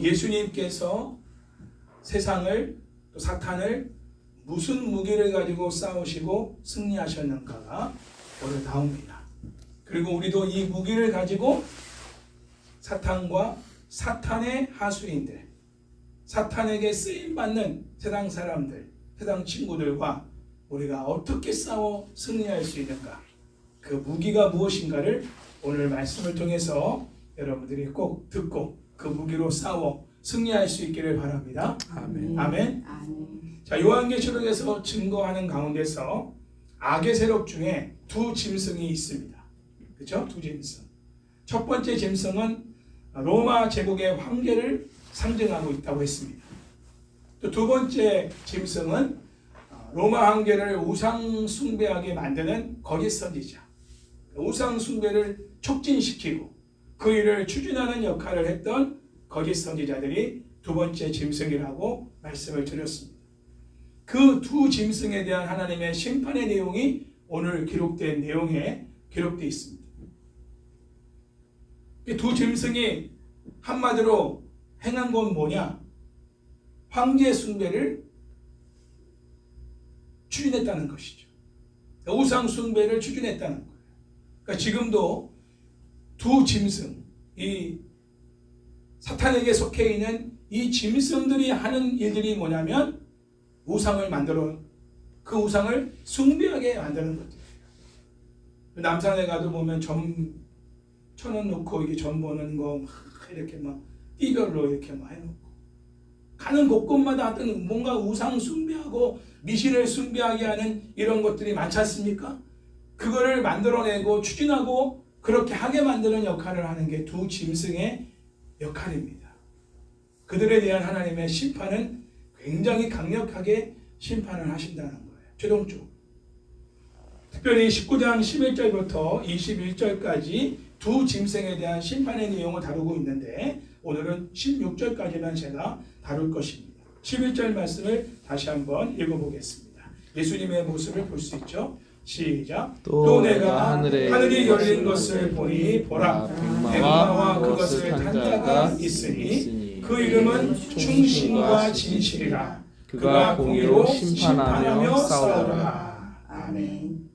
예수님께서 세상을 또 사탄을 무슨 무기를 가지고 싸우시고 승리하셨는가가 오늘 나옵니다. 그리고 우리도 이 무기를 가지고 사탄과 사탄의 하수인들, 사탄에게 쓰임받는 세상 사람들, 세상 친구들과 우리가 어떻게 싸워 승리할 수 있는가, 그 무기가 무엇인가를 오늘 말씀을 통해서 여러분들이 꼭 듣고 그 무기로 싸워 승리할 수 있기를 바랍니다. 아멘. 아멘. 자, 요한계시록에서 증거하는 가운데서 악의 세력 중에 두 짐승이 있습니다. 그렇죠? 두 짐승. 첫 번째 짐승은 로마 제국의 황제를 상징하고 있다고 했습니다. 또 두 번째 짐승은 로마 황제를 우상 숭배하게 만드는 거짓 선지자, 우상 숭배를 촉진시키고 그 일을 추진하는 역할을 했던 거짓 선지자들이 두 번째 짐승이라고 말씀을 드렸습니다. 그 두 짐승에 대한 하나님의 심판의 내용이 오늘 기록된 내용에 기록되어 있습니다. 이 두 짐승이 한마디로 행한 건 뭐냐? 황제 숭배를 추진했다는 것이죠. 우상 숭배를 추진했다는 거예요. 그러니까 지금도 두 짐승, 이 사탄에게 속해 있는 이 짐승들이 하는 일들이 뭐냐면 우상을 만들어 그 우상을 숭배하게 만드는 것들이에요. 남산에 가도 보면 점 천원 놓고 이게 점 보는 거 막 이렇게 막 띠별로 이렇게 막 해놓고 가는 곳곳마다 하여튼 뭔가 우상 숭배하고 미신을 숭배하게 하는 이런 것들이 많지 않습니까? 그거를 만들어내고 추진하고 그렇게 하게 만드는 역할을 하는 게 두 짐승의 역할입니다. 그들에 대한 하나님의 심판은 굉장히 강력하게 심판을 하신다는 거예요. 최종적으로. 특별히 19장 11절부터 21절까지 두 짐승에 대한 심판의 내용을 다루고 있는데 오늘은 16절까지만 제가 다룰 것입니다. 11절 말씀을 다시 한번 읽어보겠습니다. 예수님의 모습을 볼 수 있죠. 시작. 또 내가 하늘이 열린 것을 보니 보라, 백마와 그것을 탄 자가 있으니 그 이름은 충신과 진실이라. 그가 공의로 심판하며 싸우리라. 아멘.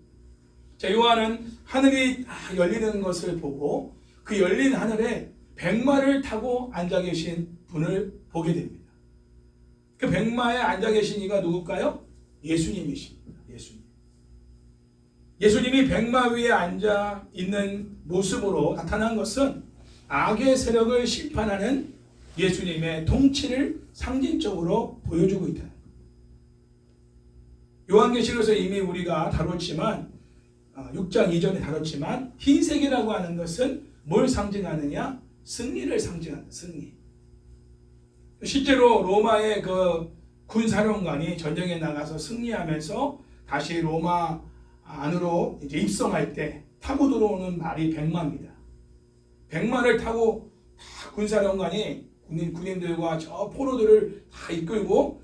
자, 요한은 하늘이 열리는 것을 보고 그 열린 하늘에 백마를 타고 앉아 계신 분을 보게 됩니다. 그 백마에 앉아 계신 이가 누굴까요? 예수님이십니다. 예수님이 백마 위에 앉아 있는 모습으로 나타난 것은 악의 세력을 심판하는 예수님의 통치를 상징적으로 보여주고 있다. 요한계시록에서 이미 우리가 다뤘지만 6장 이전에 다뤘지만 흰색이라고 하는 것은 뭘 상징하느냐? 승리를 상징한다. 승리. 실제로 로마의 그 군사령관이 전쟁에 나가서 승리하면서 다시 로마 안으로 이제 입성할 때 타고 들어오는 말이 백마입니다. 백마를 타고 군사령관이 군인들과 저 포로들을 다 이끌고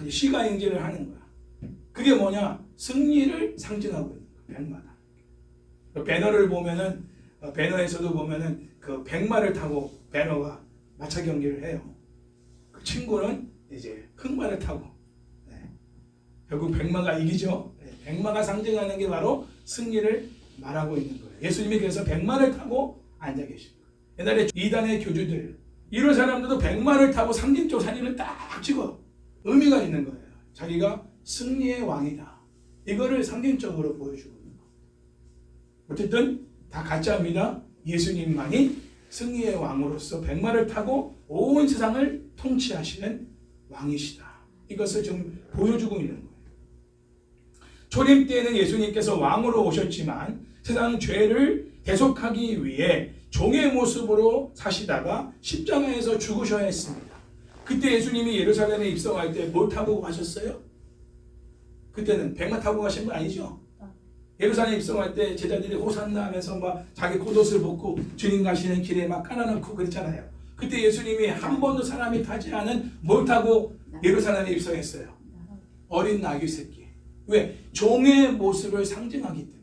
시가행진을 하는 거야. 그게 뭐냐? 승리를 상징하고 있는 거야. 백마다. 배너를 보면은 배너에서도 보면은 그 백마를 타고 배너가 마차 경기를 해요. 그 친구는 이제 흑마를 타고 결국 백마가 이기죠. 백마가 상징하는 게 바로 승리를 말하고 있는 거예요. 예수님이 그래서 백마를 타고 앉아 계신 거예요. 옛날에 이단의 교주들 이런 사람들도 백마를 타고 상징적 사진을 딱 찍어 의미가 있는 거예요. 자기가 승리의 왕이다. 이거를 상징적으로 보여주고 있는 거예요. 어쨌든 다 가짜입니다. 예수님만이 승리의 왕으로서 백마를 타고 온 세상을 통치하시는 왕이시다. 이것을 좀 보여주고 있는 거예요. 초림 때에는 예수님께서 왕으로 오셨지만 세상 죄를 대속하기 위해 종의 모습으로 사시다가 십자가에서 죽으셔야 했습니다. 그때 예수님이 예루살렘에 입성할 때 뭘 타고 가셨어요? 그때는 백마 타고 가신 거 아니죠? 예루살렘 입성할 때 제자들이 호산나 하면서 막 자기 겉옷을 벗고 주님 가시는 길에 막 깔아놓고 그랬잖아요. 그때 예수님이 한 번도 사람이 타지 않은 뭘 타고 예루살렘에 입성했어요? 어린 나귀 새끼. 왜? 종의 모습을 상징하기 때문에.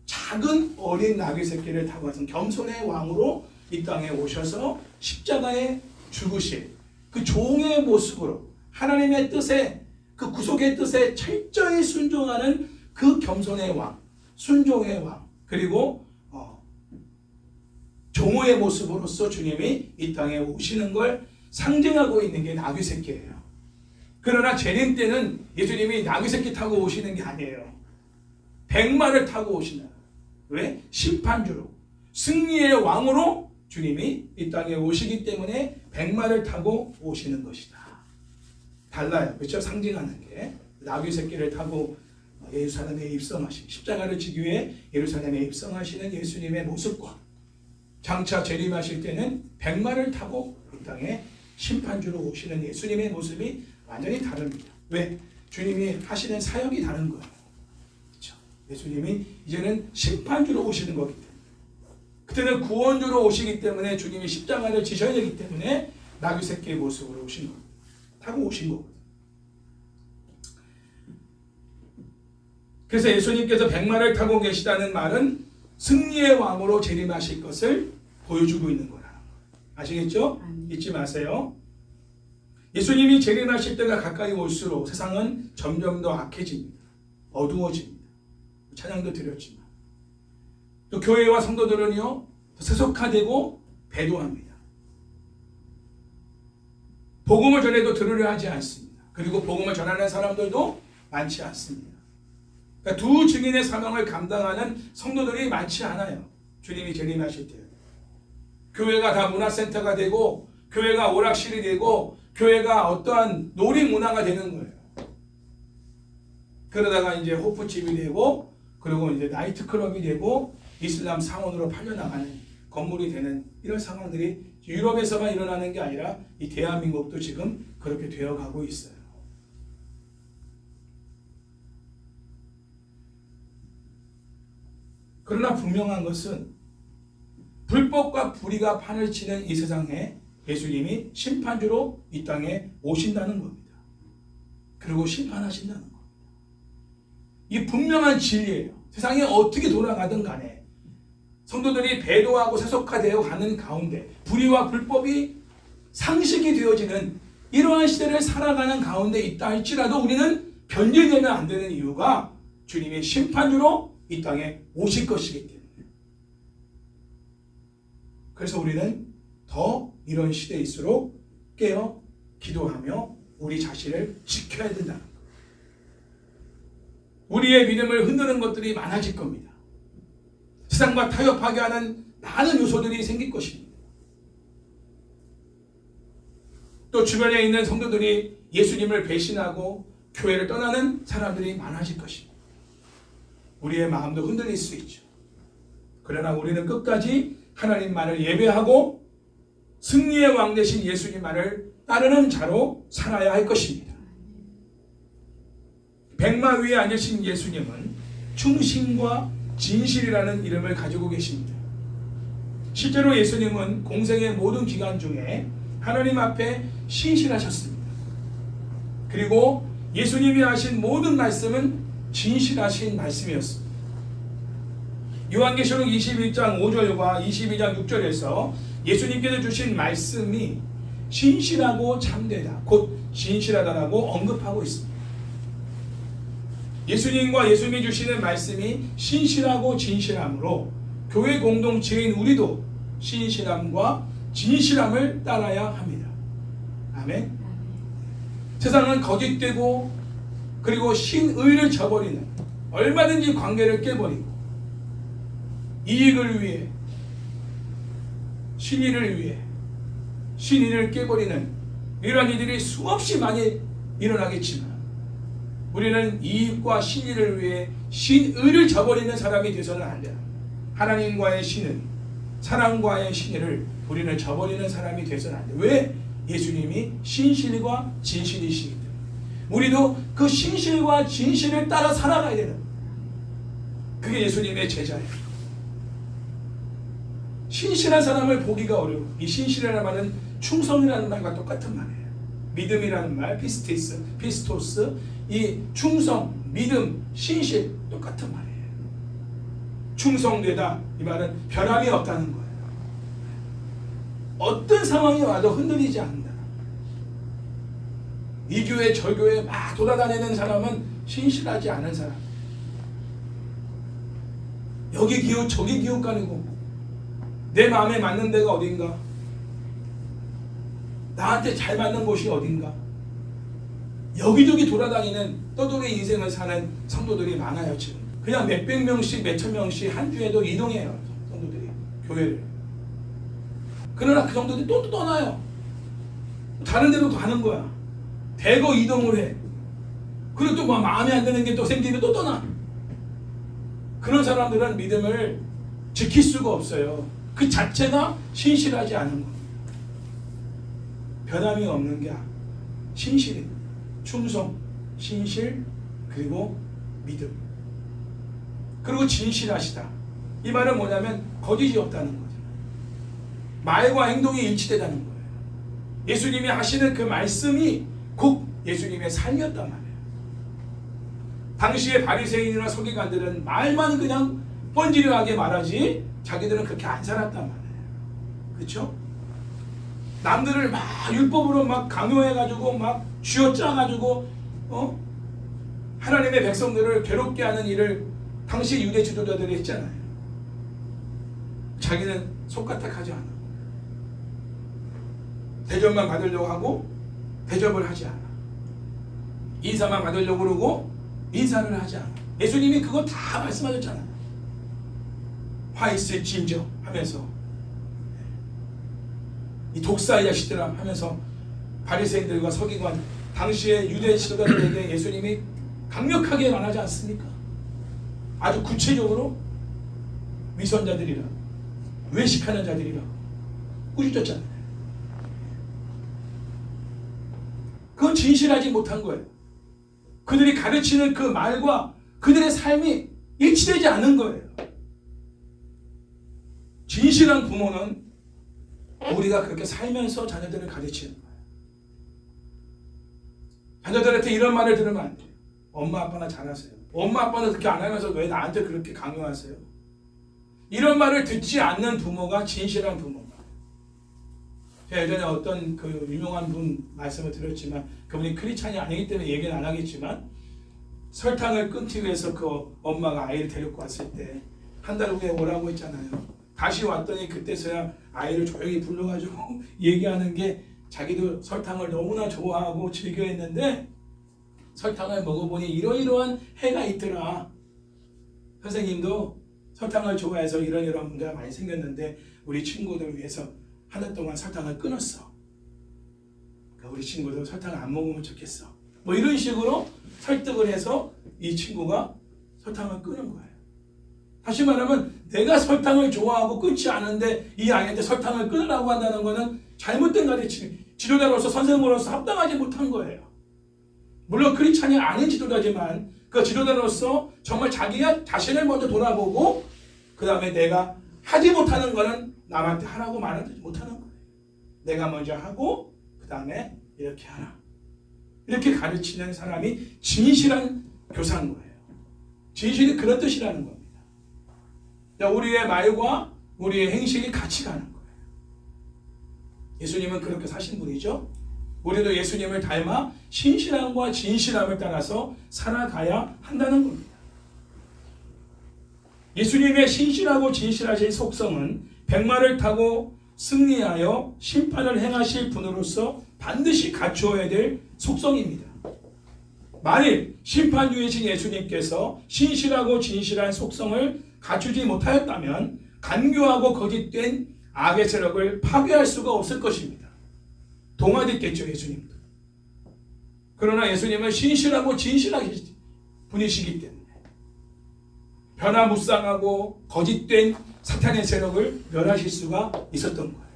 작은 어린 나귀 새끼를 타고 가서 겸손의 왕으로 이 땅에 오셔서 십자가에 죽으신 그 종의 모습으로 하나님의 뜻에, 그 구속의 뜻에 철저히 순종하는 그 겸손의 왕, 순종의 왕, 그리고 종의 모습으로서 주님이 이 땅에 오시는 걸 상징하고 있는 게 나귀 새끼예요. 그러나 재림 때는 예수님이 나귀 새끼 타고 오시는 게 아니에요. 백마를 타고 오시는. 왜? 심판주로, 승리의 왕으로 주님이 이 땅에 오시기 때문에 백마를 타고 오시는 것이다. 달라요. 그렇죠? 상징하는 게. 나귀 새끼를 타고 예루살렘에 입성하신, 십자가를 지기 위해 예루살렘에 입성하시는 예수님의 모습과 장차 재림하실 때는 백마를 타고 이 땅에 심판주로 오시는 예수님의 모습이 완전히 다릅니다. 왜? 주님이 하시는 사역이 다른 거예요. 그렇죠? 예수님이 이제는 심판주로 오시는 거기 때문에, 그때는 구원주로 오시기 때문에 주님이 십자가를 지셔야 되기 때문에 나귀 새끼의 모습으로 오신 겁니다. 타고 오신 거거든요. 그래서 예수님께서 백마를 타고 계시다는 말은 승리의 왕으로 재림하실 것을 보여주고 있는 거라는 거예요. 아시겠죠? 잊지 마세요. 예수님이 재림하실 때가 가까이 올수록 세상은 점점 더 악해집니다. 어두워집니다. 찬양도 드렸지만 또 교회와 성도들은요 더 세속화되고 배도합니다. 복음을 전해도 들으려 하지 않습니다. 그리고 복음을 전하는 사람들도 많지 않습니다. 그러니까 두 증인의 사명을 감당하는 성도들이 많지 않아요. 주님이 재림하실 때 교회가 다 문화센터가 되고, 교회가 오락실이 되고, 교회가 어떠한 놀이문화가 되는 거예요. 그러다가 이제 호프집이 되고, 그리고 이제 나이트클럽이 되고, 이슬람 사원으로 팔려나가는 건물이 되는 이런 상황들이 유럽에서만 일어나는 게 아니라 이 대한민국도 지금 그렇게 되어가고 있어요. 그러나 분명한 것은 불법과 불의가 판을 치는 이 세상에 예수님이 심판주로 이 땅에 오신다는 겁니다. 그리고 심판하신다는 겁니다. 이 분명한 진리예요. 세상이 어떻게 돌아가든 간에 성도들이 배도하고 세속화되어 가는 가운데 불의와 불법이 상식이 되어지는 이러한 시대를 살아가는 가운데 있다 할지라도 우리는 변질되면 안 되는 이유가 주님의 심판주로 이 땅에 오실 것이기 때문에. 그래서 우리는 더 이런 시대일수록 깨어 기도하며 우리 자신을 지켜야 된다는 것. 우리의 믿음을 흔드는 것들이 많아질 겁니다. 세상과 타협하게 하는 많은 요소들이 생길 것입니다. 또 주변에 있는 성도들이 예수님을 배신하고 교회를 떠나는 사람들이 많아질 것입니다. 우리의 마음도 흔들릴 수 있죠. 그러나 우리는 끝까지 하나님만을 예배하고 승리의 왕 되신 예수님만을 따르는 자로 살아야 할 것입니다. 백마 위에 앉으신 예수님은 충신과 진실이라는 이름을 가지고 계십니다. 실제로 예수님은 공생의 모든 기간 중에 하나님 앞에 신실하셨습니다. 그리고 예수님이 하신 모든 말씀은 진실하신 말씀이었습니다. 요한계시록 21장 5절과 22장 6절에서 예수님께서 주신 말씀이 신실하고 참되다, 곧 진실하다라고 언급하고 있습니다. 예수님과 예수님이 주시는 말씀이 신실하고 진실함으로 교회 공동체인 우리도 신실함과 진실함을 따라야 합니다. 아멘. 세상은 거짓되고 그리고 신의를 저버리는, 얼마든지 관계를 깨버리고 이익을 위해, 신의를 위해 신의를 깨버리는 이러한 일들이 수없이 많이 일어나겠지만 우리는 이익과 신의를 위해 신의를 저버리는 사람이 되서는 안 돼요. 하나님과의 신은, 사랑과의 신의를 우리는 저버리는 사람이 되서는 안 돼요. 왜? 예수님이 신실과 진실이시기 때문에. 우리도 그 신실과 진실을 따라 살아가야 되는, 그게 예수님의 제자예요. 신실한 사람을 보기가 어려워. 이 신실이라는 말은 충성이라는 말과 똑같은 말이에요. 믿음이라는 말, 피스토스, 이 충성, 믿음, 신실 똑같은 말이에요. 충성되다, 이 말은 변함이 없다는 거예요. 어떤 상황이 와도 흔들리지 않는다. 이 교회 저 교회 막 돌아다니는 사람은 신실하지 않은 사람. 여기 기웃 저기 기웃거리고 내 마음에 맞는 데가 어딘가, 나한테 잘 맞는 곳이 어딘가, 여기저기 돌아다니는 떠돌이 인생을 사는 성도들이 많아요. 지금 그냥 몇백 명씩 몇천 명씩 한 주에도 이동해요. 성도들이 교회를. 그러나 그 성도들이 또 떠나요. 다른 데로 가는 거야. 대거 이동을 해. 그리고 또 마음에 안 드는 게 또 생기면 또 떠나. 그런 사람들은 믿음을 지킬 수가 없어요. 그 자체가 신실하지 않은 겁니다. 변함이 없는 게 신실이, 충성, 신실, 그리고 믿음, 그리고 진실하시다. 이 말은 뭐냐면 거짓이 없다는 거죠. 말과 행동이 일치되다는 거예요. 예수님이 하시는 그 말씀이 곧 예수님의 삶이었단 말이에요. 당시의 바리새인이나 서기관들은 말만 그냥 뻔질하게 말하지 자기들은 그렇게 안 살았단 말이에요. 그렇죠? 남들을 막 율법으로 막 강요해가지고 막 쥐어짜가지고 하나님의 백성들을 괴롭게 하는 일을 당시 유대 지도자들이 했잖아요. 자기는 속가탁하지 않아. 대접만 받으려고 하고 대접을 하지 않아. 인사만 받으려고 그러고 인사를 하지 않아. 예수님이 그거 다 말씀하셨잖아요. 화 있을 진저 하면서, 이 독사의 자식들아 하면서 바리새인들과 서기관, 당시의 유대 지도자들에게 예수님이 강력하게 말하지 않습니까? 아주 구체적으로 위선자들이라, 외식하는 자들이라 꾸짖었잖아요. 그건 진실하지 못한 거예요. 그들이 가르치는 그 말과 그들의 삶이 일치되지 않은 거예요. 진실한 부모는 우리가 그렇게 살면서 자녀들을 가르치는 거예요. 자녀들한테 이런 말을 들으면 안 돼요. 엄마 아빠나 잘하세요. 엄마 아빠는 그렇게 안 하면서 왜 나한테 그렇게 강요하세요? 이런 말을 듣지 않는 부모가 진실한 부모다. 제가 예전에 어떤 그 유명한 분 말씀을 드렸지만, 그분이 크리스찬이 아니기 때문에 얘기는 안 하겠지만, 설탕을 끊기 위해서 그 엄마가 아이를 데리고 왔을 때 한 달 후에 오라고 했잖아요. 다시 왔더니 그때서야 아이를 조용히 불러가지고 얘기하는 게, 자기도 설탕을 너무나 좋아하고 즐겨 했는데 설탕을 먹어보니 이러이러한 해가 있더라. 선생님도 설탕을 좋아해서 이런 문제가 많이 생겼는데 우리 친구들 위해서 한 달 동안 설탕을 끊었어. 그러니까 우리 친구도 설탕을 안 먹으면 좋겠어. 뭐 이런 식으로 설득을 해서 이 친구가 설탕을 끊은 거예요. 다시 말하면 내가 설탕을 좋아하고 끊지 않은데 이 아이한테 설탕을 끊으라고 한다는 것은 잘못된 가르침, 지도자로서 선생으로서 합당하지 못한 거예요. 물론 크리스찬이 아닌 지도자지만 그 지도자로서 정말 자기가 자신을 먼저 돌아보고 그 다음에 내가 하지 못하는 거는 남한테 하라고 말하지 못하는 거예요. 내가 먼저 하고 그 다음에 이렇게 하라. 이렇게 가르치는 사람이 진실한 교사인 거예요. 진실이 그런 뜻이라는 겁니다. 우리의 말과 우리의 행실이 같이 가는 거예요. 예수님은 그렇게 사신 분이죠. 우리도 예수님을 닮아 신실함과 진실함을 따라서 살아가야 한다는 겁니다. 예수님의 신실하고 진실하신 속성은 백마를 타고 승리하여 심판을 행하실 분으로서 반드시 갖추어야 될 속성입니다. 만일 심판주이신 예수님께서 신실하고 진실한 속성을 갖추지 못하였다면 간교하고 거짓된 악의 세력을 파괴할 수가 없을 것입니다. 동화됐겠죠, 예수님도. 그러나 예수님은 신실하고 진실하신 분이시기 때문에 변화무쌍하고 거짓된 사탄의 세력을 멸하실 수가 있었던 거예요.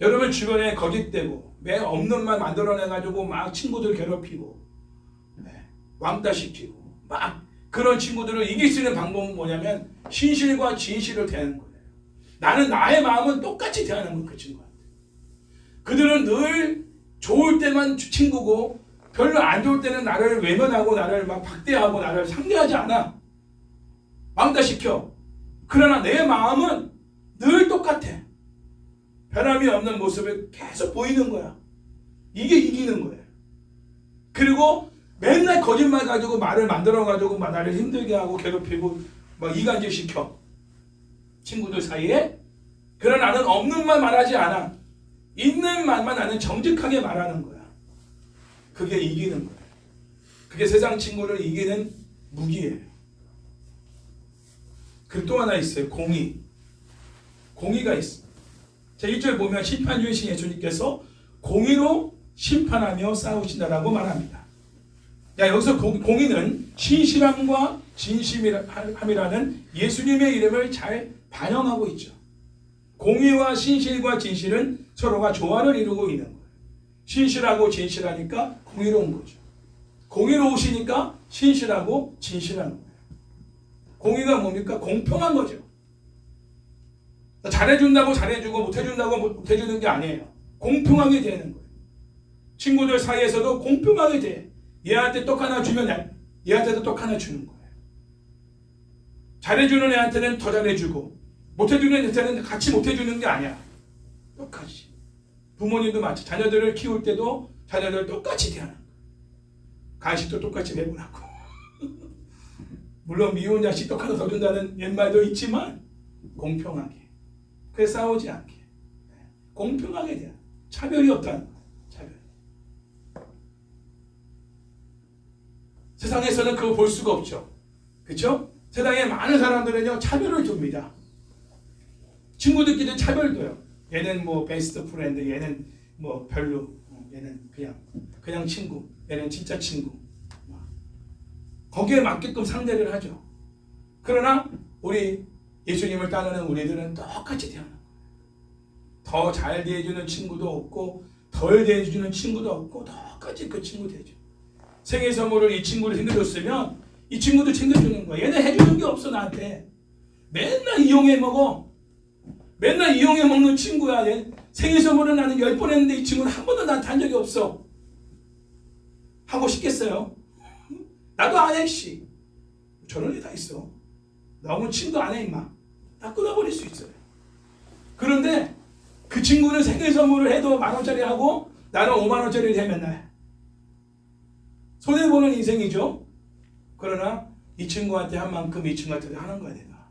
여러분 주변에 거짓되고 매 없는 말 만들어내가지고 막 친구들 괴롭히고 왕따시키고 막 그런 친구들을 이길 수 있는 방법은 뭐냐면 신실과 진실을 대하는 거예요. 나는 나의 마음은 똑같이 대하는 거예요. 그 친구한테. 그들은 늘 좋을 때만 친구고 별로 안 좋을 때는 나를 외면하고 나를 막 박대하고 나를 상대하지 않아. 왕따시켜. 그러나 내 마음은 늘 똑같아. 변함이 없는 모습을 계속 보이는 거야. 이게 이기는 거예요. 그리고 맨날 거짓말 가지고 말을 만들어가지고 나를 힘들게 하고 괴롭히고 막 이간질 시켜. 친구들 사이에. 그러나 나는 없는 말 말하지 않아. 있는 말만 나는 정직하게 말하는 거야. 그게 이기는 거예요. 그게 세상 친구를 이기는 무기예요. 그리고 또 하나 있어요. 공의. 공의가 있어. 자, 1절 보면 심판주이신 예수님께서 공의로 심판하며 싸우신다라고 말합니다. 자, 여기서 공의는 신실함과 진심함이라는 예수님의 이름을 잘 반영하고 있죠. 공의와 신실과 진실은 서로가 조화를 이루고 있는 거예요. 신실하고 진실하니까 공의로운 거죠. 공의로우시니까 신실하고 진실한 거예요. 공의가 뭡니까? 공평한 거죠. 잘해준다고 잘해주고 못해준다고 못해주는 게 아니에요. 공평하게 되는 거예요. 친구들 사이에서도 공평하게 돼. 얘한테 떡 하나 주면 얘한테도 떡 하나 주는 거예요. 잘해주는 애한테는 더 잘해주고 못해주는 애한테는 같이 못해주는 게 아니야. 똑같이. 부모님도 마치 자녀들을 키울 때도 자녀들 똑같이 대하는 거예요. 간식도 똑같이 배분하고 물론 미운 자식 떡 하나 더 준다는 옛말도 있지만 공평하게. 그래서 싸우지 않게. 공평하게 돼요. 차별이 없다는 거예요. 차별. 세상에서는 그거 볼 수가 없죠. 그렇죠? 세상에 많은 사람들은요 차별을 둡니다. 친구들끼리 차별도요. 얘는 뭐 베스트 프렌드, 얘는 뭐 별로, 얘는 그냥 친구, 얘는 진짜 친구. 거기에 맞게끔 상대를 하죠. 그러나 우리 예수님을 따르는 우리들은 똑같이 태어나. 더 잘 대해주는 친구도 없고 덜 대해주는 친구도 없고 똑같이 그 친구 대해줘. 생일 선물을 이 친구를 챙겨줬으면 이 친구도 챙겨주는 거야. 얘는 해주는 게 없어 나한테. 맨날 이용해 먹어. 맨날 이용해 먹는 친구야. 얘 생일 선물을 나는 10번 했는데 이 친구는 한 번도 나한테 한 적이 없어. 하고 싶겠어요? 나도 안 해, 씨. 저런 애 다 있어. 너무 친구 안 해, 임마. 다 끊어버릴 수 있어요. 그런데 그 친구는 생일 선물을 해도 10,000원짜리 하고 나는 50,000원짜리를 해 맨날. 손해보는 인생이죠. 그러나 이 친구한테 한 만큼 이 친구한테도 하는 거야 내가.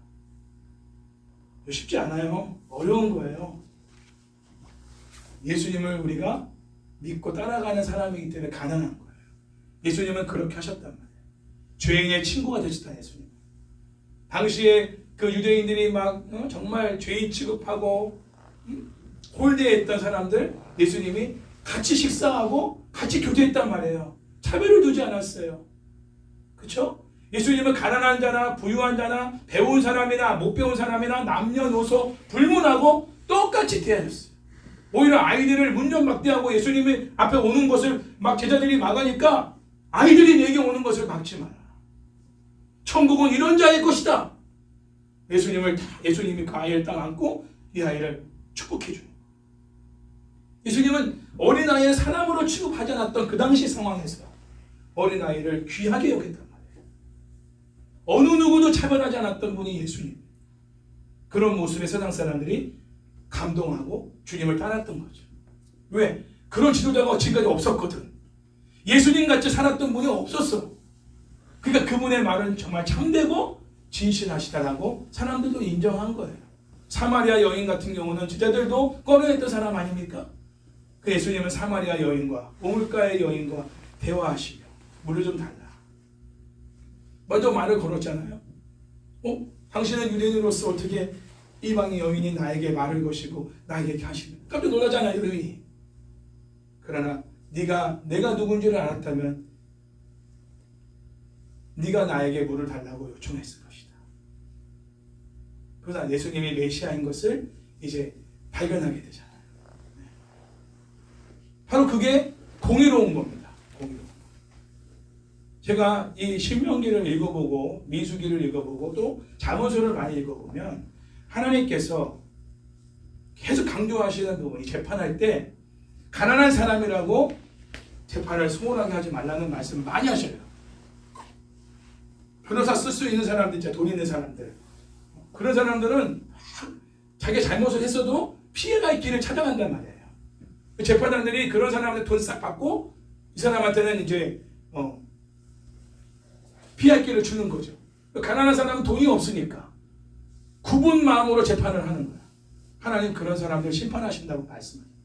쉽지 않아요. 어려운 거예요. 예수님을 우리가 믿고 따라가는 사람이기 때문에 가능한 거예요. 예수님은 그렇게 하셨단 말이에요. 죄인의 친구가 되셨다 예수님. 당시에 그 유대인들이 막 정말 죄인 취급하고 홀대했던 사람들 예수님이 같이 식사하고 같이 교제했단 말이에요. 차별을 두지 않았어요. 그렇죠? 예수님은 가난한 자나 부유한 자나 배운 사람이나 못 배운 사람이나 남녀노소 불문하고 똑같이 대하셨어요. 오히려 아이들을 문전박대하고 예수님이 앞에 오는 것을 막 제자들이 막으니까 아이들이 내게 오는 것을 막지 마라. 천국은 이런 자의 것이다. 예수님이 그 아이를 딱 안고 이 아이를 축복해 주는 거예요. 예수님은 어린아이를 사람으로 취급하지 않았던 그 당시 상황에서 어린아이를 귀하게 여겼단 말이에요. 어느 누구도 차별하지 않았던 분이 예수님. 그런 모습에 세상 사람들이 감동하고 주님을 따랐던 거죠. 왜? 그런 지도자가 지금까지 없었거든. 예수님같이 살았던 분이 없었어. 그러니까 그분의 말은 정말 참되고 진실하시다라고 사람들도 인정한 거예요. 사마리아 여인 같은 경우는 제자들도 꺼려했던 사람 아닙니까? 그 예수님은 사마리아 여인과 우물가의 여인과 대화하시며 물을 좀 달라. 먼저 말을 걸었잖아요. 당신은 유대인으로서 어떻게 이방의 여인이 나에게 말을 거시고 나에게 이렇게 하시면 깜짝 놀라잖아요. 여인이. 그러나 내가 누군지를 알았다면 네가 나에게 물을 달라고 요청했을 것이다. 그러나 예수님이 메시아인 것을 이제 발견하게 되잖아요. 바로 그게 공의로운 겁니다. 공의로운. 제가 이 신명기를 읽어보고 민수기를 읽어보고 또 잠언서를 많이 읽어보면 하나님께서 계속 강조하시는 부분이 재판할 때 가난한 사람이라고 재판을 소홀하게 하지 말라는 말씀을 많이 하셔요. 변호사 쓸 수 있는 사람들 있잖아요. 돈 있는 사람들. 그런 사람들은 자기가 잘못을 했어도 피해갈 길을 찾아간단 말이에요. 재판장들이 그런 사람한테 돈 싹 받고 이 사람한테는 이제 피할 길을 주는 거죠. 가난한 사람은 돈이 없으니까 굽은 마음으로 재판을 하는 거야. 하나님 그런 사람들 심판하신다고 말씀합니다.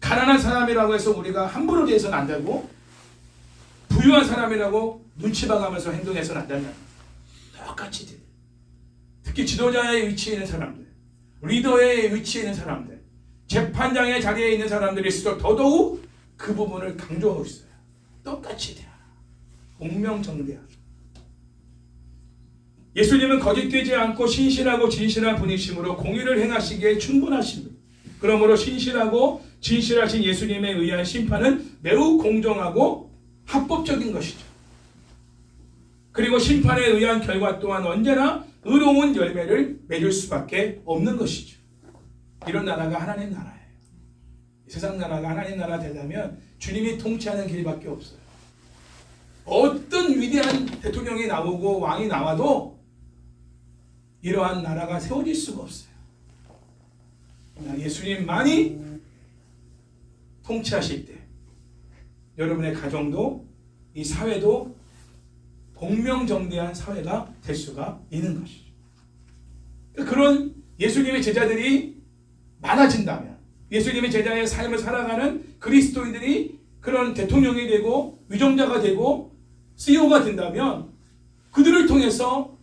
가난한 사람이라고 해서 우리가 함부로 대해서는 안 되고 부유한 사람이라고 눈치 봐가면서 행동해서는 안 된다. 똑같이 돼. 특히 지도자의 위치에 있는 사람들, 리더의 위치에 있는 사람들, 재판장의 자리에 있는 사람들일수록 더더욱 그 부분을 강조하고 있어요. 똑같이 돼요. 공명정대하라. 예수님은 거짓되지 않고 신실하고 진실한 분이심으로 공의를 행하시기에 충분하십니다. 그러므로 신실하고 진실하신 예수님에 의한 심판은 매우 공정하고 합법적인 것이죠. 그리고 심판에 의한 결과 또한 언제나 의로운 열매를 맺을 수밖에 없는 것이죠. 이런 나라가 하나님 나라예요. 세상 나라가 하나님 나라 되려면 주님이 통치하는 길밖에 없어요. 어떤 위대한 대통령이 나오고 왕이 나와도 이러한 나라가 세워질 수가 없어요. 예수님만이 통치하실 때 여러분의 가정도 이 사회도 공명정대한 사회가 될 수가 있는 것이죠. 그런 예수님의 제자들이 많아진다면, 예수님의 제자의 삶을 살아가는 그리스도인들이 그런 대통령이 되고 위정자가 되고 CEO가 된다면 그들을 통해서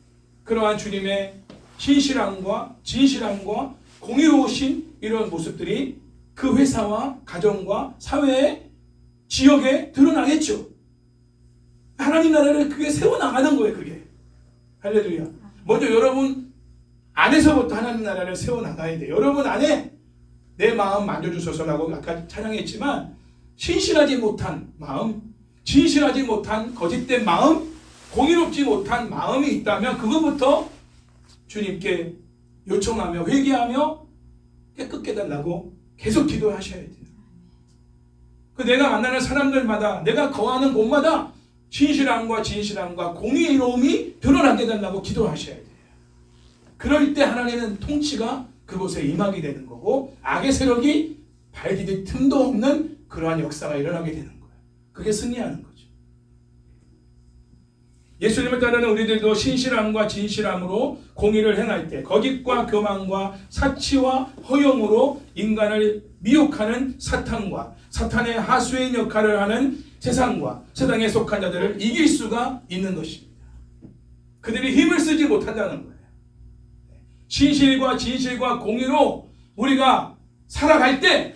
그러한 주님의 신실함과 진실함과 공의로우신 이런 모습들이 그 회사와 가정과 사회의 지역에 드러나겠죠. 하나님 나라를 그게 세워나가는 거예요. 그게 할렐루야. 먼저 여러분 안에서부터 하나님 나라를 세워나가야 돼요. 여러분 안에 내 마음 만져주소서라고 아까 찬양했지만 신실하지 못한 마음, 진실하지 못한 거짓된 마음, 공의롭지 못한 마음이 있다면 그것부터 주님께 요청하며 회개하며 깨끗게 해달라고 계속 기도하셔야 돼요. 그 내가 만나는 사람들마다 내가 거하는 곳마다 진실함과 진실함과 공의로움이 드러나게 해달라고 기도하셔야 돼요. 그럴 때 하나님은 통치가 그곳에 임하게 되는 거고 악의 세력이 발디딜 틈도 없는 그러한 역사가 일어나게 되는 거예요. 그게 승리하는 거죠. 예수님을 따르는 우리들도 신실함과 진실함으로 공의를 행할 때 거짓과 교만과 사치와 허영으로 인간을 미혹하는 사탄과 사탄의 하수인 역할을 하는 세상과 세상에 속한 자들을 이길 수가 있는 것입니다. 그들이 힘을 쓰지 못한다는 거예요. 신실과 진실과 공의로 우리가 살아갈 때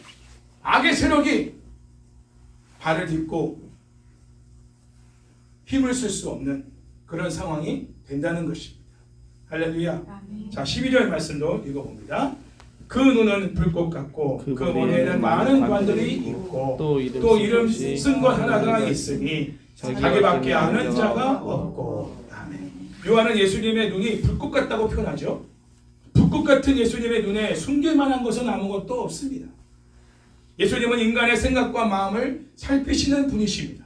악의 세력이 발을 딛고 힘을 쓸 수 없는 그런 상황이 된다는 것입니다. 할렐루야. 아멘. 자, 12절 말씀도 읽어봅니다. 그 눈은 불꽃 같고 그 머리에는 많은 관들이 있고 또 이름 쓴 것 하나가 있으니 자기밖에 아는 자가 없고. 아멘. 요한은 예수님의 눈이 불꽃 같다고 표현하죠. 불꽃 같은 예수님의 눈에 숨길 만한 것은 아무것도 없습니다. 예수님은 인간의 생각과 마음을 살피시는 분이십니다.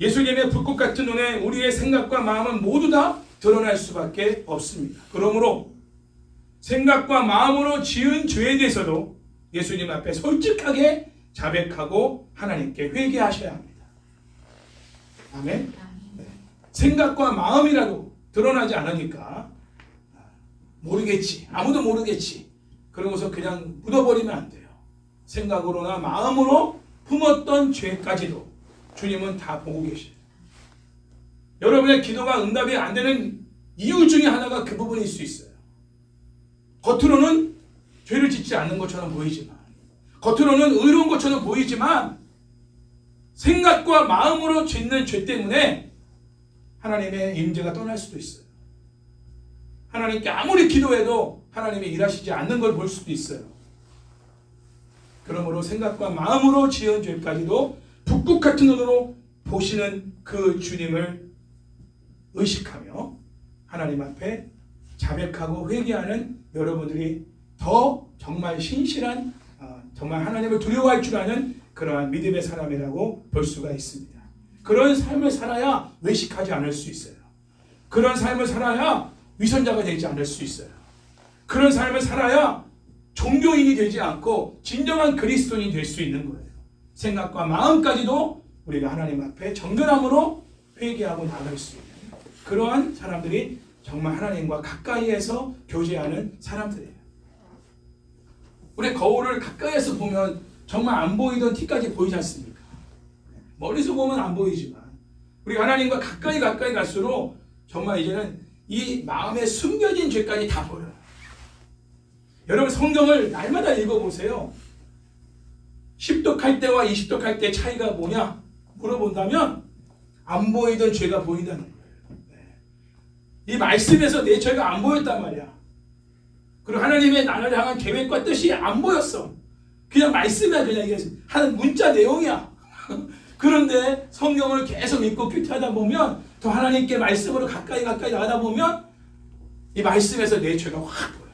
예수님의 불꽃 같은 눈에 우리의 생각과 마음은 모두 다 드러날 수밖에 없습니다. 그러므로 생각과 마음으로 지은 죄에 대해서도 예수님 앞에 솔직하게 자백하고 하나님께 회개하셔야 합니다. 아멘. 네. 생각과 마음이라도 드러나지 않으니까 모르겠지, 아무도 모르겠지 그러고서 그냥 묻어버리면 안 돼요. 생각으로나 마음으로 품었던 죄까지도 주님은 다 보고 계셔요. 여러분의 기도가 응답이 안 되는 이유 중에 하나가 그 부분일 수 있어요. 겉으로는 죄를 짓지 않는 것처럼 보이지만, 겉으로는 의로운 것처럼 보이지만 생각과 마음으로 짓는 죄 때문에 하나님의 임재가 떠날 수도 있어요. 하나님께 아무리 기도해도 하나님이 일하시지 않는 걸 볼 수도 있어요. 그러므로 생각과 마음으로 지은 죄까지도 북극 같은 눈으로 보시는 그 주님을 의식하며 하나님 앞에 자백하고 회개하는 여러분들이 더 정말 신실한, 정말 하나님을 두려워할 줄 아는 그러한 믿음의 사람이라고 볼 수가 있습니다. 그런 삶을 살아야 외식하지 않을 수 있어요. 그런 삶을 살아야 위선자가 되지 않을 수 있어요. 그런 삶을 살아야 종교인이 되지 않고 진정한 그리스도인이 될 수 있는 거예요. 생각과 마음까지도 우리가 하나님 앞에 정결함으로 회개하고 나갈 수 있는 그러한 사람들이 정말 하나님과 가까이에서 교제하는 사람들이에요. 우리 거울을 가까이에서 보면 정말 안 보이던 티까지 보이지 않습니까? 멀리서 보면 안 보이지만 우리 하나님과 가까이 갈수록 정말 이제는 이 마음에 숨겨진 죄까지 다 보여요. 여러분 성경을 날마다 읽어보세요. 10독할 때와 20독할 때 차이가 뭐냐 물어본다면 안 보이던 죄가 보인다는 거예요. 이 말씀에서 내 죄가 안 보였단 말이야. 그리고 하나님의 나를 향한 계획과 뜻이 안 보였어. 그냥 말씀이야. 그냥 이게 하는 문자 내용이야. 그런데 성경을 계속 읽고 큐티하다 보면 더 하나님께 말씀으로 가까이 나가다 보면 이 말씀에서 내 죄가 확 보여.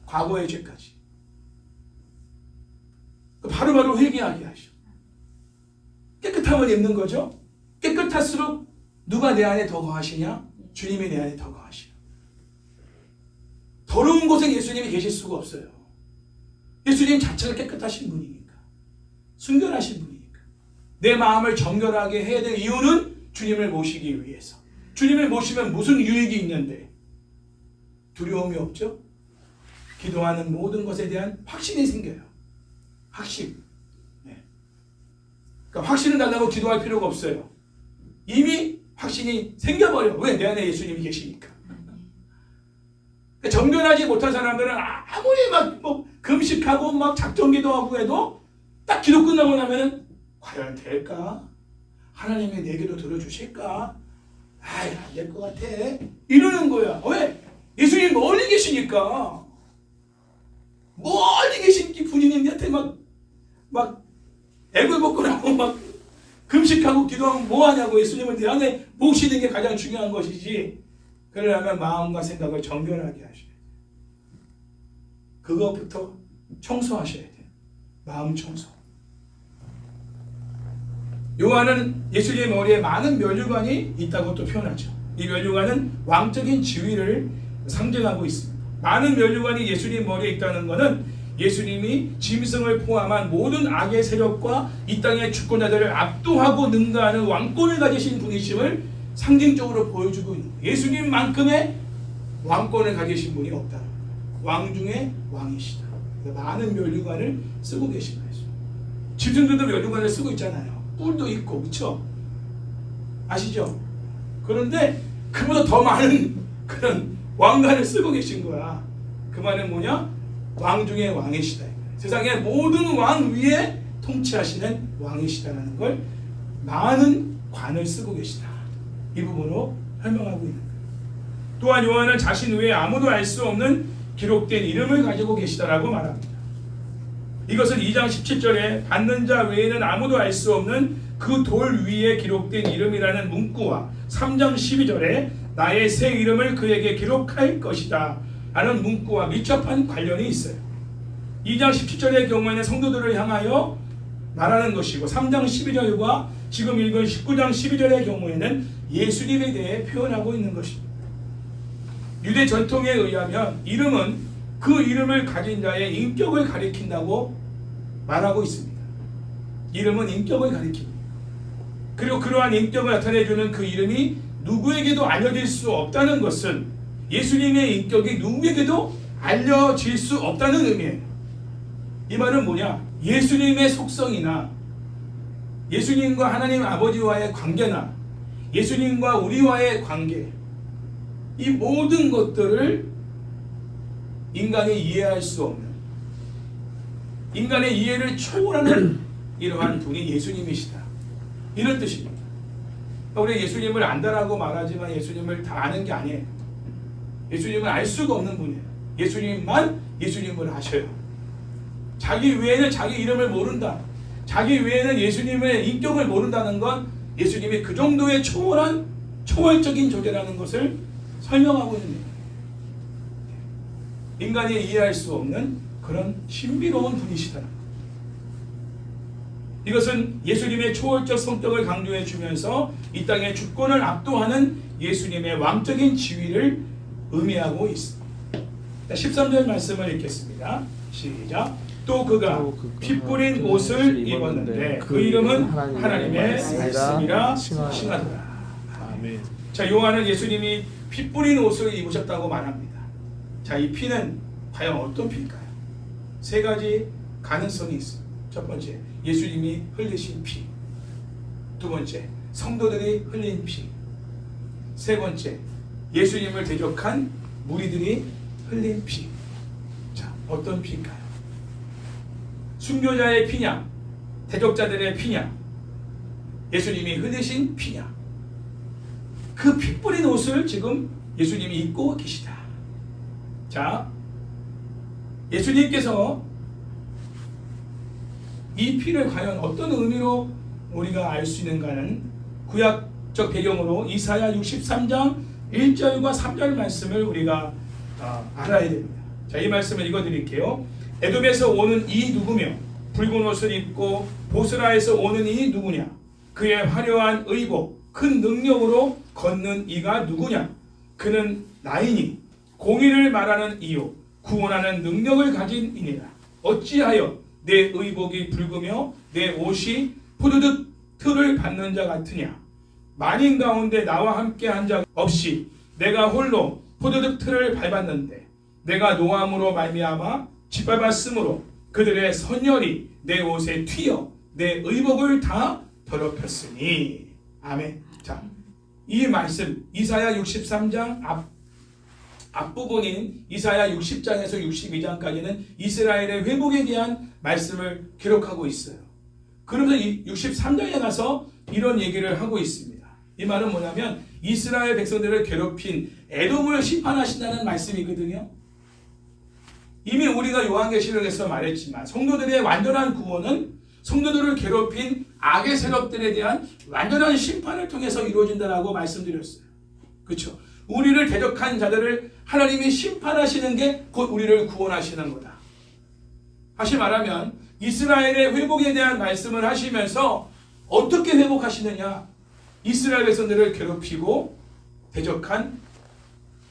과거의 죄까지. 바로바로 회개하게 하셔. 깨끗함을 입는 거죠. 깨끗할수록 누가 내 안에 더 거하시냐? 주님이 내 안에 더 거하시냐. 더러운 곳에 예수님이 계실 수가 없어요. 예수님 자체가 깨끗하신 분이니까. 순결하신 분이니까. 내 마음을 정결하게 해야 될 이유는 주님을 모시기 위해서. 주님을 모시면 무슨 유익이 있는데? 두려움이 없죠? 기도하는 모든 것에 대한 확신이 생겨요. 확신. 네. 그러니까 확신을 달라고 기도할 필요가 없어요. 이미 확신이 생겨버려. 왜? 내 안에 예수님이 계시니까. 그러니까 정결하지 못한 사람들은 아무리 막 금식하고 막 작정기도하고 해도 딱 기도 끝나고 나면은 과연 될까? 하나님이 내 기도 들어주실까? 아이, 안 될 것 같아. 이러는 거야. 왜? 예수님 멀리 계시니까. 멀리 계신 분인한테 막 애걸복걸 하고 막 금식하고 기도하고 뭐 하냐고. 예수님을 내 안에 모시는 게 가장 중요한 것이지. 그러려면 마음과 생각을 정결하게 하셔야 돼요. 그것부터 청소하셔야 돼요. 마음 청소. 요한은 예수님의 머리에 많은 면류관이 있다고 또 표현하죠. 이 면류관은 왕적인 지위를 상징하고 있습니다. 많은 면류관이 예수님 머리에 있다는 것은 예수님이 짐승을 포함한 모든 악의 세력과 이 땅의 주권자들을 압도하고 능가하는 왕권을 가지신 분이심을 상징적으로 보여주고 있는 거예요. 예수님만큼의 왕권을 가지신 분이 없다. 왕 중에 왕이시다. 많은 면류관을 쓰고 계신 거예요. 짐승들도 면류관을 쓰고 있잖아요. 뿔도 있고, 그렇죠? 아시죠? 그런데 그보다 더 많은 그런 왕관을 쓰고 계신 거야. 그 말은 뭐냐? 왕 중에 왕이시다. 세상의 모든 왕 위에 통치하시는 왕이시다라는 걸 많은 관을 쓰고 계시다. 이 부분으로 설명하고 있는 거예요. 또한 요한은 자신 외에 아무도 알 수 없는 기록된 이름을 가지고 계시다라고 말합니다. 이것은 2장 17절에 받는 자 외에는 아무도 알 수 없는 그 돌 위에 기록된 이름이라는 문구와 3장 12절에 나의 새 이름을 그에게 기록할 것이다 라는 문구와 밀접한 관련이 있어요. 2장 17절의 경우에는 성도들을 향하여 말하는 것이고 3장 12절과 지금 읽은 19장 12절의 경우에는 예수님에 대해 표현하고 있는 것입니다. 유대 전통에 의하면 이름은 그 이름을 가진 자의 인격을 가리킨다고 말하고 있습니다. 이름은 인격을 가리킵니다. 그리고 그러한 인격을 나타내주는 그 이름이 누구에게도 알려질 수 없다는 것은 예수님의 인격이 누구에게도 알려질 수 없다는 의미예요. 이 말은 뭐냐? 예수님의 속성이나 예수님과 하나님 아버지와의 관계나 예수님과 우리와의 관계, 이 모든 것들을 인간이 이해할 수 없는, 인간의 이해를 초월하는 이러한 분이 예수님이시다. 이런 뜻입니다. 우리 예수님을 안다라고 말하지만 예수님을 다 아는 게 아니에요. 예수님을 알 수가 없는 분이에요. 예수님만 예수님을 아셔요. 자기 외에는 자기 이름을 모른다. 자기 외에는 예수님의 인격을 모른다는 건 예수님이 그 정도의 초월적인 존재라는 것을 설명하고 있는 거예요. 인간이 이해할 수 없는 그런 신비로운 분이시다는 것. 이것은 예수님의 초월적 성격을 강조해 주면서 이 땅의 주권을 압도하는 예수님의 왕적인 지위를 의미하고 있습니다. 13절 말씀을 읽겠습니다. 시작. 또 그가 피 뿌린 옷을 입었는데 그 이름은 하나님의 말씀이라 칭하더라. 아멘. 자, 요한은 예수님이 피 뿌린 옷을 입으셨다고 말합니다. 자, 이 피는 과연 어떤 피일까요? 세 가지 가능성이 있습니다. 첫 번째, 예수님이 흘리신 피. 두 번째, 성도들이 흘린 피. 세 번째, 예수님을 대적한 무리들이 흘린 피. 자, 어떤 피일까요? 순교자의 피냐? 대적자들의 피냐? 예수님이 흘리신 피냐? 그 피 뿌린 옷을 지금 예수님이 입고 계시다. 자, 예수님께서 이 피를 과연 어떤 의미로 우리가 알 수 있는가는 구약적 배경으로 이사야 63장 1절과 3절 말씀을 우리가 알아야 됩니다. 자, 이 말씀을 읽어드릴게요. 에돔에서 오는 이 누구며 붉은 옷을 입고 보스라에서 오는 이 누구냐? 그의 화려한 의복 큰 능력으로 걷는 이가 누구냐? 그는 나이니 공의를 말하는 이요 구원하는 능력을 가진 이니라. 어찌하여 내 의복이 붉으며 내 옷이 포도즙 틀을 받는 자 같으냐? 만인 가운데 나와 함께 한 자 없이 내가 홀로 포도즙 틀을 밟았는데 내가 노함으로 말미암아 짓밟았으므로 그들의 선열이 내 옷에 튀어 내 의복을 다 더럽혔으니. 아멘. 자, 이 말씀 이사야 63장 앞부분인 이사야 60장에서 62장까지는 이스라엘의 회복에 대한 말씀을 기록하고 있어요. 그러면서 이 63장에 가서 이런 얘기를 하고 있습니다. 이 말은 뭐냐면 이스라엘 백성들을 괴롭힌 에돔을 심판하신다는 말씀이거든요. 이미 우리가 요한계시록에서 말했지만 성도들의 완전한 구원은 성도들을 괴롭힌 악의 세력들에 대한 완전한 심판을 통해서 이루어진다라고 말씀드렸어요. 그렇죠? 우리를 대적한 자들을 하나님이 심판하시는 게 곧 우리를 구원하시는 거다. 다시 말하면 이스라엘의 회복에 대한 말씀을 하시면서 어떻게 회복하시느냐? 이스라엘 백성들을 괴롭히고 대적한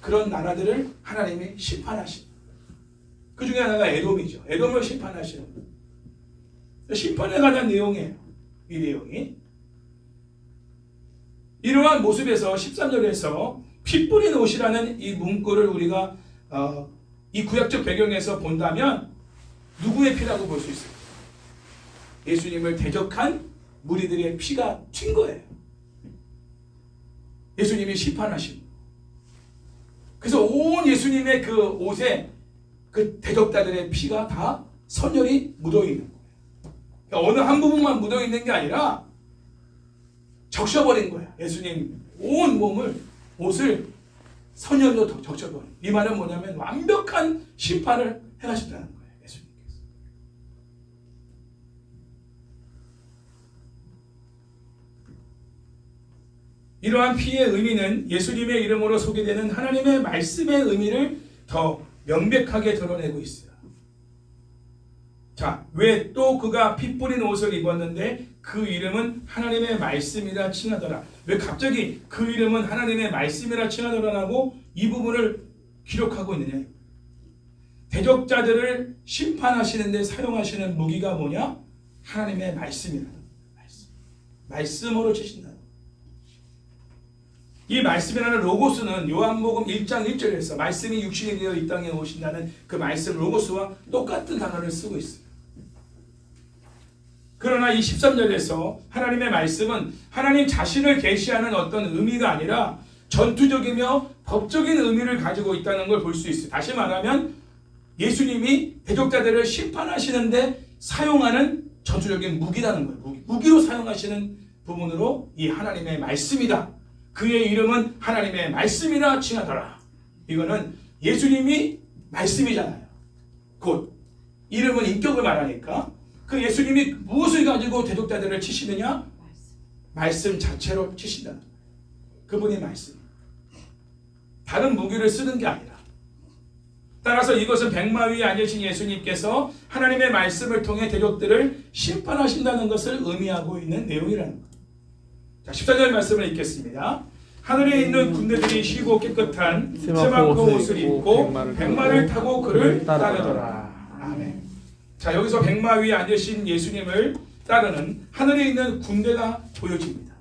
그런 나라들을 하나님이 심판하시는. 그 중에 하나가 에돔이죠. 에돔을 심판하시는 거예요. 심판에 관한 내용이에요. 이 내용이. 이러한 모습에서 13절에서 피 뿌린 옷이라는 이 문구를 우리가 이 구약적 배경에서 본다면 누구의 피라고 볼 수 있어요? 예수님을 대적한 무리들의 피가 튄 거예요. 예수님이 심판하신. 그래서 온 예수님의 그 옷에 그 대적자들의 피가 다 선열이 묻어 있는 거예요. 그러니까 어느 한 부분만 묻어 있는 게 아니라 적셔버린 거예요. 예수님 온 몸을 옷을 선열로 적셔버린. 이 말은 뭐냐면 완벽한 심판을 행하셨다는 거예요. 예수님께서. 이러한 피의 의미는 예수님의 이름으로 소개되는 하나님의 말씀의 의미를 더 명백하게 드러내고 있어요. 자, 왜 또 그가 피 뿌린 옷을 입었는데 그 이름은 하나님의 말씀이라 칭하더라. 왜 갑자기 그 이름은 하나님의 말씀이라 칭하더라라고 이 부분을 기록하고 있느냐. 대적자들을 심판하시는데 사용하시는 무기가 뭐냐? 하나님의 말씀이라는 말씀. 말씀으로 치신다. 이 말씀이라는 로고스는 요한복음 1장 1절에서 말씀이 육신이 되어 이 땅에 오신다는 그 말씀 로고스와 똑같은 단어를 쓰고 있어요. 그러나 이 13절에서 하나님의 말씀은 하나님 자신을 계시하는 어떤 의미가 아니라 전투적이며 법적인 의미를 가지고 있다는 걸 볼 수 있어요. 다시 말하면 예수님이 대적자들을 심판하시는데 사용하는 전투적인 무기라는 거예요. 무기로 사용하시는 부분으로 이 하나님의 말씀이다. 그의 이름은 하나님의 말씀이라 칭하더라. 이거는 예수님이 말씀이잖아요. 곧 이름은 인격을 말하니까 그 예수님이 무엇을 가지고 대적자들을 치시느냐? 말씀 자체로 치신다. 그분이 말씀. 다른 무기를 쓰는 게 아니라. 따라서 이것은 백마 위에 앉으신 예수님께서 하나님의 말씀을 통해 대적들을 심판하신다는 것을 의미하고 있는 내용이라는 것. 자, 14절 말씀을 읽겠습니다. 하늘에 있는 군대들이 쉬고 깨끗한 세마포 옷을 입고 백마를 타고 그를 따르더라. 아멘. 자, 여기서 백마 위에 앉으신 예수님을 따르는 하늘에 있는 군대가 보여집니다.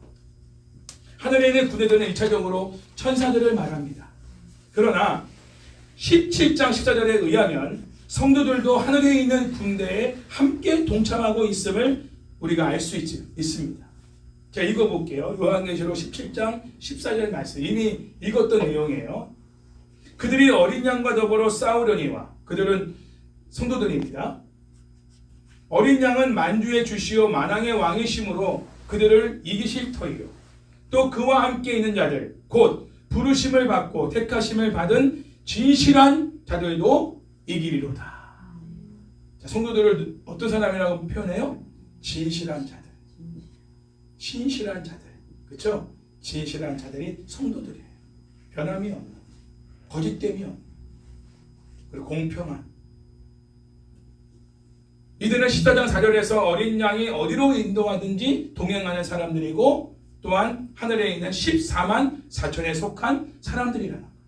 하늘에 있는 군대들은 1차적으로 천사들을 말합니다. 그러나 17장 14절에 의하면 성도들도 하늘에 있는 군대에 함께 동참하고 있음을 우리가 알 수 있습니다. 자, 읽어볼게요. 요한계시록 17장 14절 말씀. 이미 읽었던 내용이에요. 그들이 어린 양과 더불어 싸우려니와, 그들은 성도들입니다. 어린 양은 만주의 주시오 만왕의 왕이심으로 그들을 이기실 터이요. 또 그와 함께 있는 자들, 곧 부르심을 받고 택하심을 받은 진실한 자들도 이기리로다. 자, 성도들을 어떤 사람이라고 표현해요? 진실한 자들. 신실한 자들. 그렇죠? 진실한 자들이 성도들이에요. 변함이 없는, 거짓됨이 없는, 그리고 공평한. 이들은 14장 4절에서 어린 양이 어디로 인도하든지 동행하는 사람들이고, 또한 하늘에 있는 14만 4천에 속한 사람들이라는 거예요.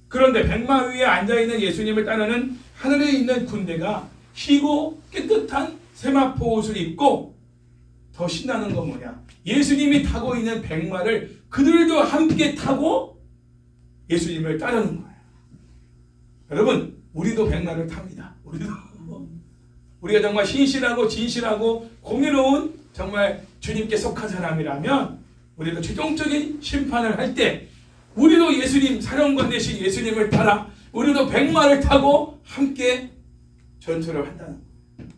그런데 백마 위에 앉아있는 예수님을 따르는 하늘에 있는 군대가 희고 깨끗한 세마포 옷을 입고, 더 신나는 건 뭐냐? 예수님이 타고 있는 백마를 그들도 함께 타고 예수님을 따르는 거예요. 여러분, 우리도 백마를 탑니다. 우리가 정말 신실하고 진실하고 공의로운 정말 주님께 속한 사람이라면 우리도 최종적인 심판을 할 때 우리도 예수님, 사령관 되신 예수님을 따라 우리도 백마를 타고 함께 전투를 한다는 거예요.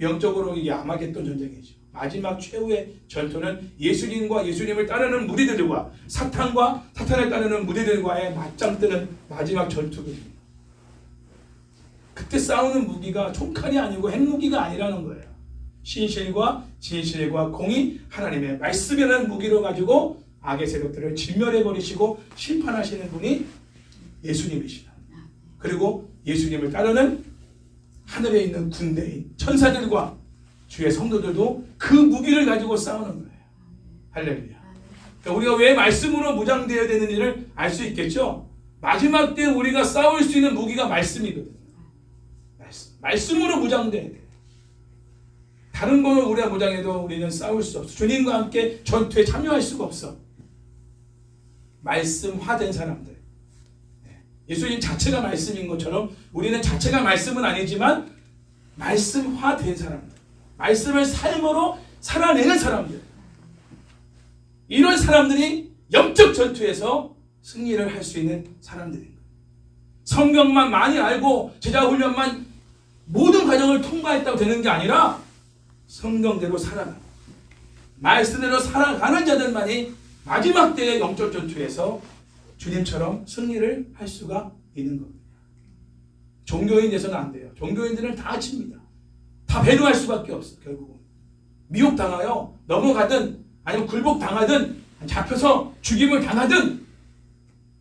영적으로 이게 아마겟돈 전쟁이죠. 마지막 최후의 전투는 예수님과 예수님을 따르는 무리들과 사탄과 사탄을 따르는 무리들과의 맞짱 뜨는 마지막 전투거든요. 그때 싸우는 무기가 총칼이 아니고 핵무기가 아니라는 거예요. 신실과 진실과 공의, 하나님의 말씀이라는 무기로 가지고 악의 세력들을 진멸해버리시고 심판하시는 분이 예수님이시다. 그리고 예수님을 따르는 하늘에 있는 군대인 천사들과 주의 성도들도 그 무기를 가지고 싸우는 거예요. 할렐루야. 그러니까 우리가 왜 말씀으로 무장되어야 되는지를 알 수 있겠죠. 마지막 때 우리가 싸울 수 있는 무기가 말씀이거든요. 말씀으로 무장돼야 돼요. 다른 거는 우리가 무장해도 우리는 싸울 수 없어. 주님과 함께 전투에 참여할 수가 없어. 말씀화된 사람들. 예수님 자체가 말씀인 것처럼 우리는 자체가 말씀은 아니지만 말씀화된 사람들. 말씀을 삶으로 살아내는 사람들. 이런 사람들이 영적 전투에서 승리를 할 수 있는 사람들인 거예요. 성경만 많이 알고 제자 훈련만 모든 과정을 통과했다고 되는 게 아니라 성경대로 살아가는, 말씀대로 살아가는 자들만이 마지막 때의 영적 전투에서 주님처럼 승리를 할 수가 있는 겁니다. 종교인 돼서는 안 돼요. 종교인들은 다 칩니다. 다 배도할 수밖에 없어. 결국은 미혹당하여 넘어가든 아니면 굴복당하든 잡혀서 죽임을 당하든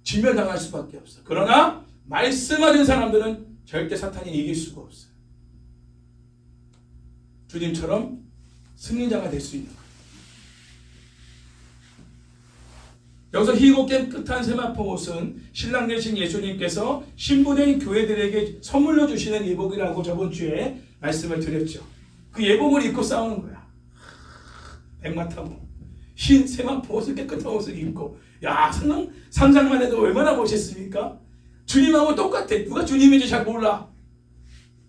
진멸당할 수밖에 없어. 그러나 말씀하는 사람들은 절대 사탄이 이길 수가 없어요. 주님처럼 승리자가 될 수 있는 거예요. 여기서 희고 깨끗한 세마포 옷은 신랑 되신 예수님께서 신부된 교회들에게 선물로 주시는 예복이라고 저번 주에 말씀을 드렸죠. 그 예복을 입고 싸우는 거야. 백마 타고 흰 세마포 옷을, 깨끗한 옷을 입고, 야, 상상만 해도 얼마나 멋있습니까? 주님하고 똑같아. 누가 주님인지 잘 몰라.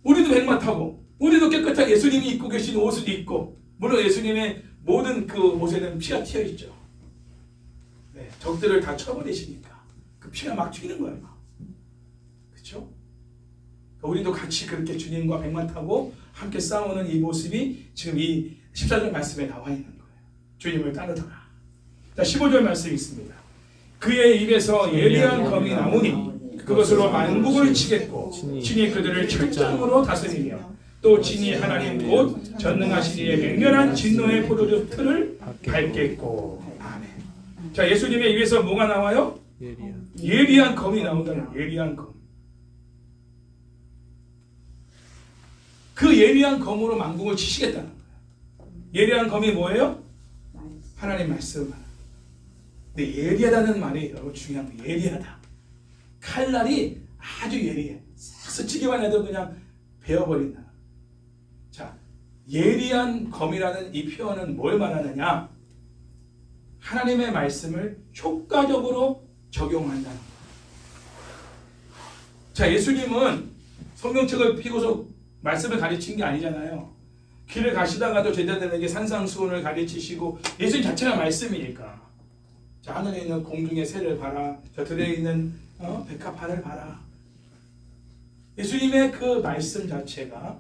우리도 백마 타고 우리도 깨끗하게 예수님이 입고 계신 옷을 입고, 물론 예수님의 모든 그 옷에는 피가 튀어 있죠. 네, 적들을 다 쳐버리시니까 그 피가 막 튀는 거예요. 그렇죠? 우리도 같이 그렇게 주님과 백마 타고 함께 싸우는 이 모습이 지금 이 14절 말씀에 나와 있는 거예요. 주님을 따르더라. 자, 15절 말씀이 있습니다. 그의 입에서 예리한 검이 나오니 그것으로 만국을 치겠고 친히 그들을 철장으로 다스리며 또 친히 하나님 곧 전능하신 이의 맹렬한 진노의 포도주 틀을 밟겠고. 아멘. 자, 예수님의 입에서 뭐가 나와요? 예리한 검이 나온다는, 예리한 검. 그 예리한 검으로 만국을 치시겠다는 거예요. 예리한 검이 뭐예요? 하나님 말씀. 근데 예리하다는 말이 여러분 중요한 거예요. 예리하다. 칼날이 아주 예리해. 스치기만 해도 그냥 베어버린다. 자, 예리한 검이라는 이 표현은 뭘 말하느냐? 하나님의 말씀을 효과적으로 적용한다는 거예요. 자, 예수님은 성경책을 펴고서 말씀을 가르친 게 아니잖아요. 길을 가시다가도 제자들에게 산상수훈을 가르치시고 예수님 자체가 말씀이니까. 자, 하늘에 있는 공중의 새를 봐라. 저 들에 있는 백합화를 봐라. 예수님의 그 말씀 자체가,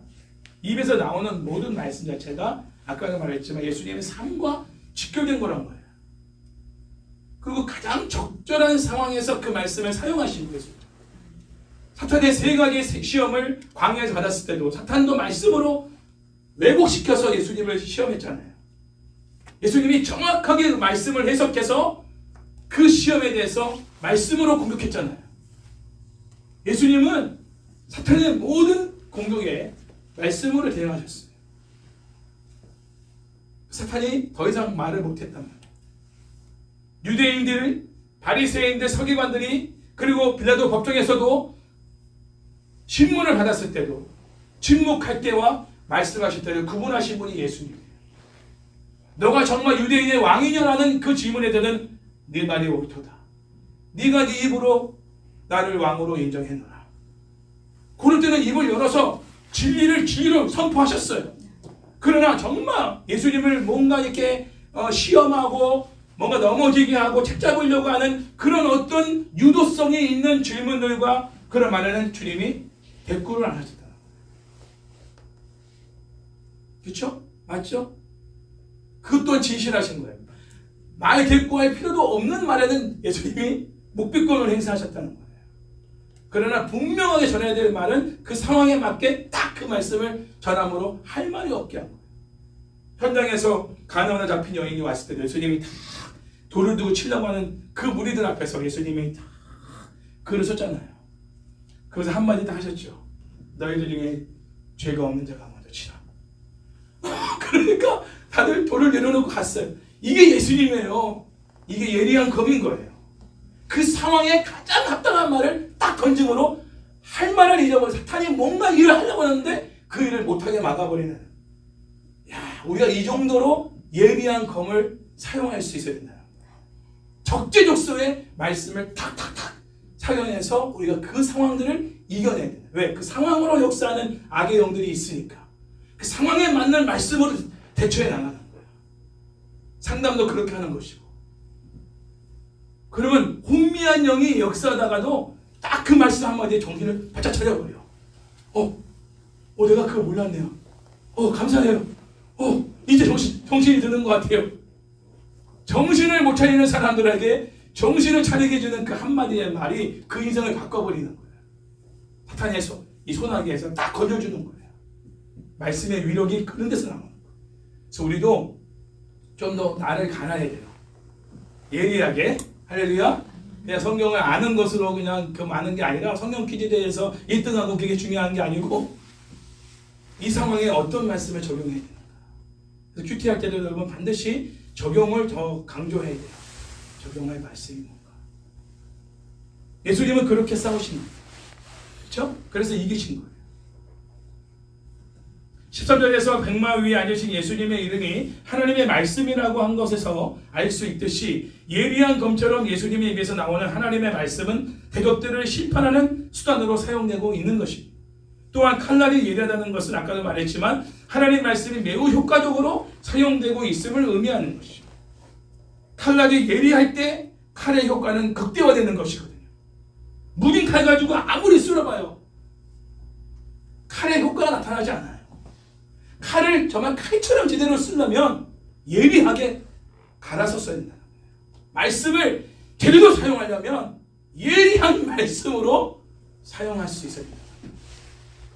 입에서 나오는 모든 말씀 자체가 아까도 말했지만 예수님의 삶과 직결된 거란 거예요. 그리고 가장 적절한 상황에서 그 말씀을 사용하시는 거예요. 사탄의 세 가지 시험을 광야에서 받았을 때도 사탄도 말씀으로 왜곡시켜서 예수님을 시험했잖아요. 예수님이 정확하게 말씀을 해석해서 그 시험에 대해서 말씀으로 공격했잖아요. 예수님은 사탄의 모든 공격에 말씀으로 대응하셨어요. 사탄이 더 이상 말을 못했단 말이에요. 유대인들, 바리새인들, 서기관들이 그리고 빌라도 법정에서도 신문을 받았을 때도 침묵할 때와 말씀하실 때를 구분하신 분이 예수님이에요. 너가 정말 유대인의 왕이냐라는 그 질문에 대한 네 말이 옳도다. 네가 네 입으로 나를 왕으로 인정했노라. 그럴 때는 입을 열어서 진리로 선포하셨어요. 그러나 정말 예수님을 뭔가 이렇게 시험하고 뭔가 넘어지게 하고 책잡으려고 하는 그런 어떤 유도성이 있는 질문들과 그런 말에는 주님이 대꾸를 안 하셨다. 그렇죠? 맞죠? 그것도 진실하신 거예요. 말 대꾸할 필요도 없는 말에는 예수님이 묵비권을 행사하셨다는 거예요. 그러나 분명하게 전해야 될 말은 그 상황에 맞게 딱 그 말씀을 전함으로 할 말이 없게 한 거예요. 현장에서 가나안에 잡힌 여인이 왔을 때 예수님이 다 돌을 두고 치려고 하는 그 무리들 앞에서 예수님이 다 글을 썼잖아요. 그래서 한마디 다 하셨죠. 너희들 중에 죄가 없는 자가 먼저 치라. 그러니까 다들 돌을 내려놓고 갔어요. 이게 예수님이에요. 이게 예리한 검인 거예요. 그 상황에 가장 합당한 말을 딱 던짐으로 할 말을 잊어버려. 사탄이 뭔가 일을 하려고 하는데 그 일을 못하게 막아버리는. 야, 우리가 이 정도로 예리한 검을 사용할 수 있어야 된다. 적재적소에 말씀을 탁탁탁 사용해서 우리가 그 상황들을 이겨내야 된다. 왜? 그 상황으로 역사하는 악의 영들이 있으니까. 그 상황에 맞는 말씀으로 대처해 나가는 거예요. 상담도 그렇게 하는 것이고. 그러면 혼미한 영이 역사하다가도 딱 그 말씀 한마디에 정신을 바짝 차려버려. 내가 그거 몰랐네요. 감사해요. 이제 정신이 드는 것 같아요. 정신을 못 차리는 사람들에게 정신을 차리게 해주는 그 한마디의 말이 그 인생을 바꿔버리는 거예요. 사탄의 이 소나기에서 딱 건져주는 거예요. 말씀의 위력이 그런 데서 나오는 거예요. 그래서 우리도 좀 더 나를 가난해야 돼요. 예리하게. 할렐루야. 그냥 성경을 아는 것으로 그냥 그 많은 게 아니라 성경 퀴즈에 대해서 1등하고 그게 중요한 게 아니고 이 상황에 어떤 말씀을 적용해야 되는가. 그래서 큐티할 때도 여러분 반드시 적용을 더 강조해야 돼요. 적용할 말씀이 뭔가. 예수님은 그렇게 싸우신 거예요. 그렇죠? 그래서 이기신 거예요. 13절에서 백마 위에 앉으신 예수님의 이름이 하나님의 말씀이라고 한 것에서 알 수 있듯이 예리한 검처럼 예수님의 입에서 나오는 하나님의 말씀은 대적들을 심판하는 수단으로 사용되고 있는 것입니다. 또한 칼날이 예리하다는 것은 아까도 말했지만 하나님 말씀이 매우 효과적으로 사용되고 있음을 의미하는 것이죠. 칼날이 예리할 때 칼의 효과는 극대화되는 것이거든요. 무딘 칼 가지고 아무리 쓸어봐요. 칼의 효과가 나타나지 않아요. 칼을 정말 칼처럼 제대로 쓰려면 예리하게 갈아서 써야 된다. 말씀을 제대로 사용하려면 예리한 말씀으로 사용할 수 있어야 된다.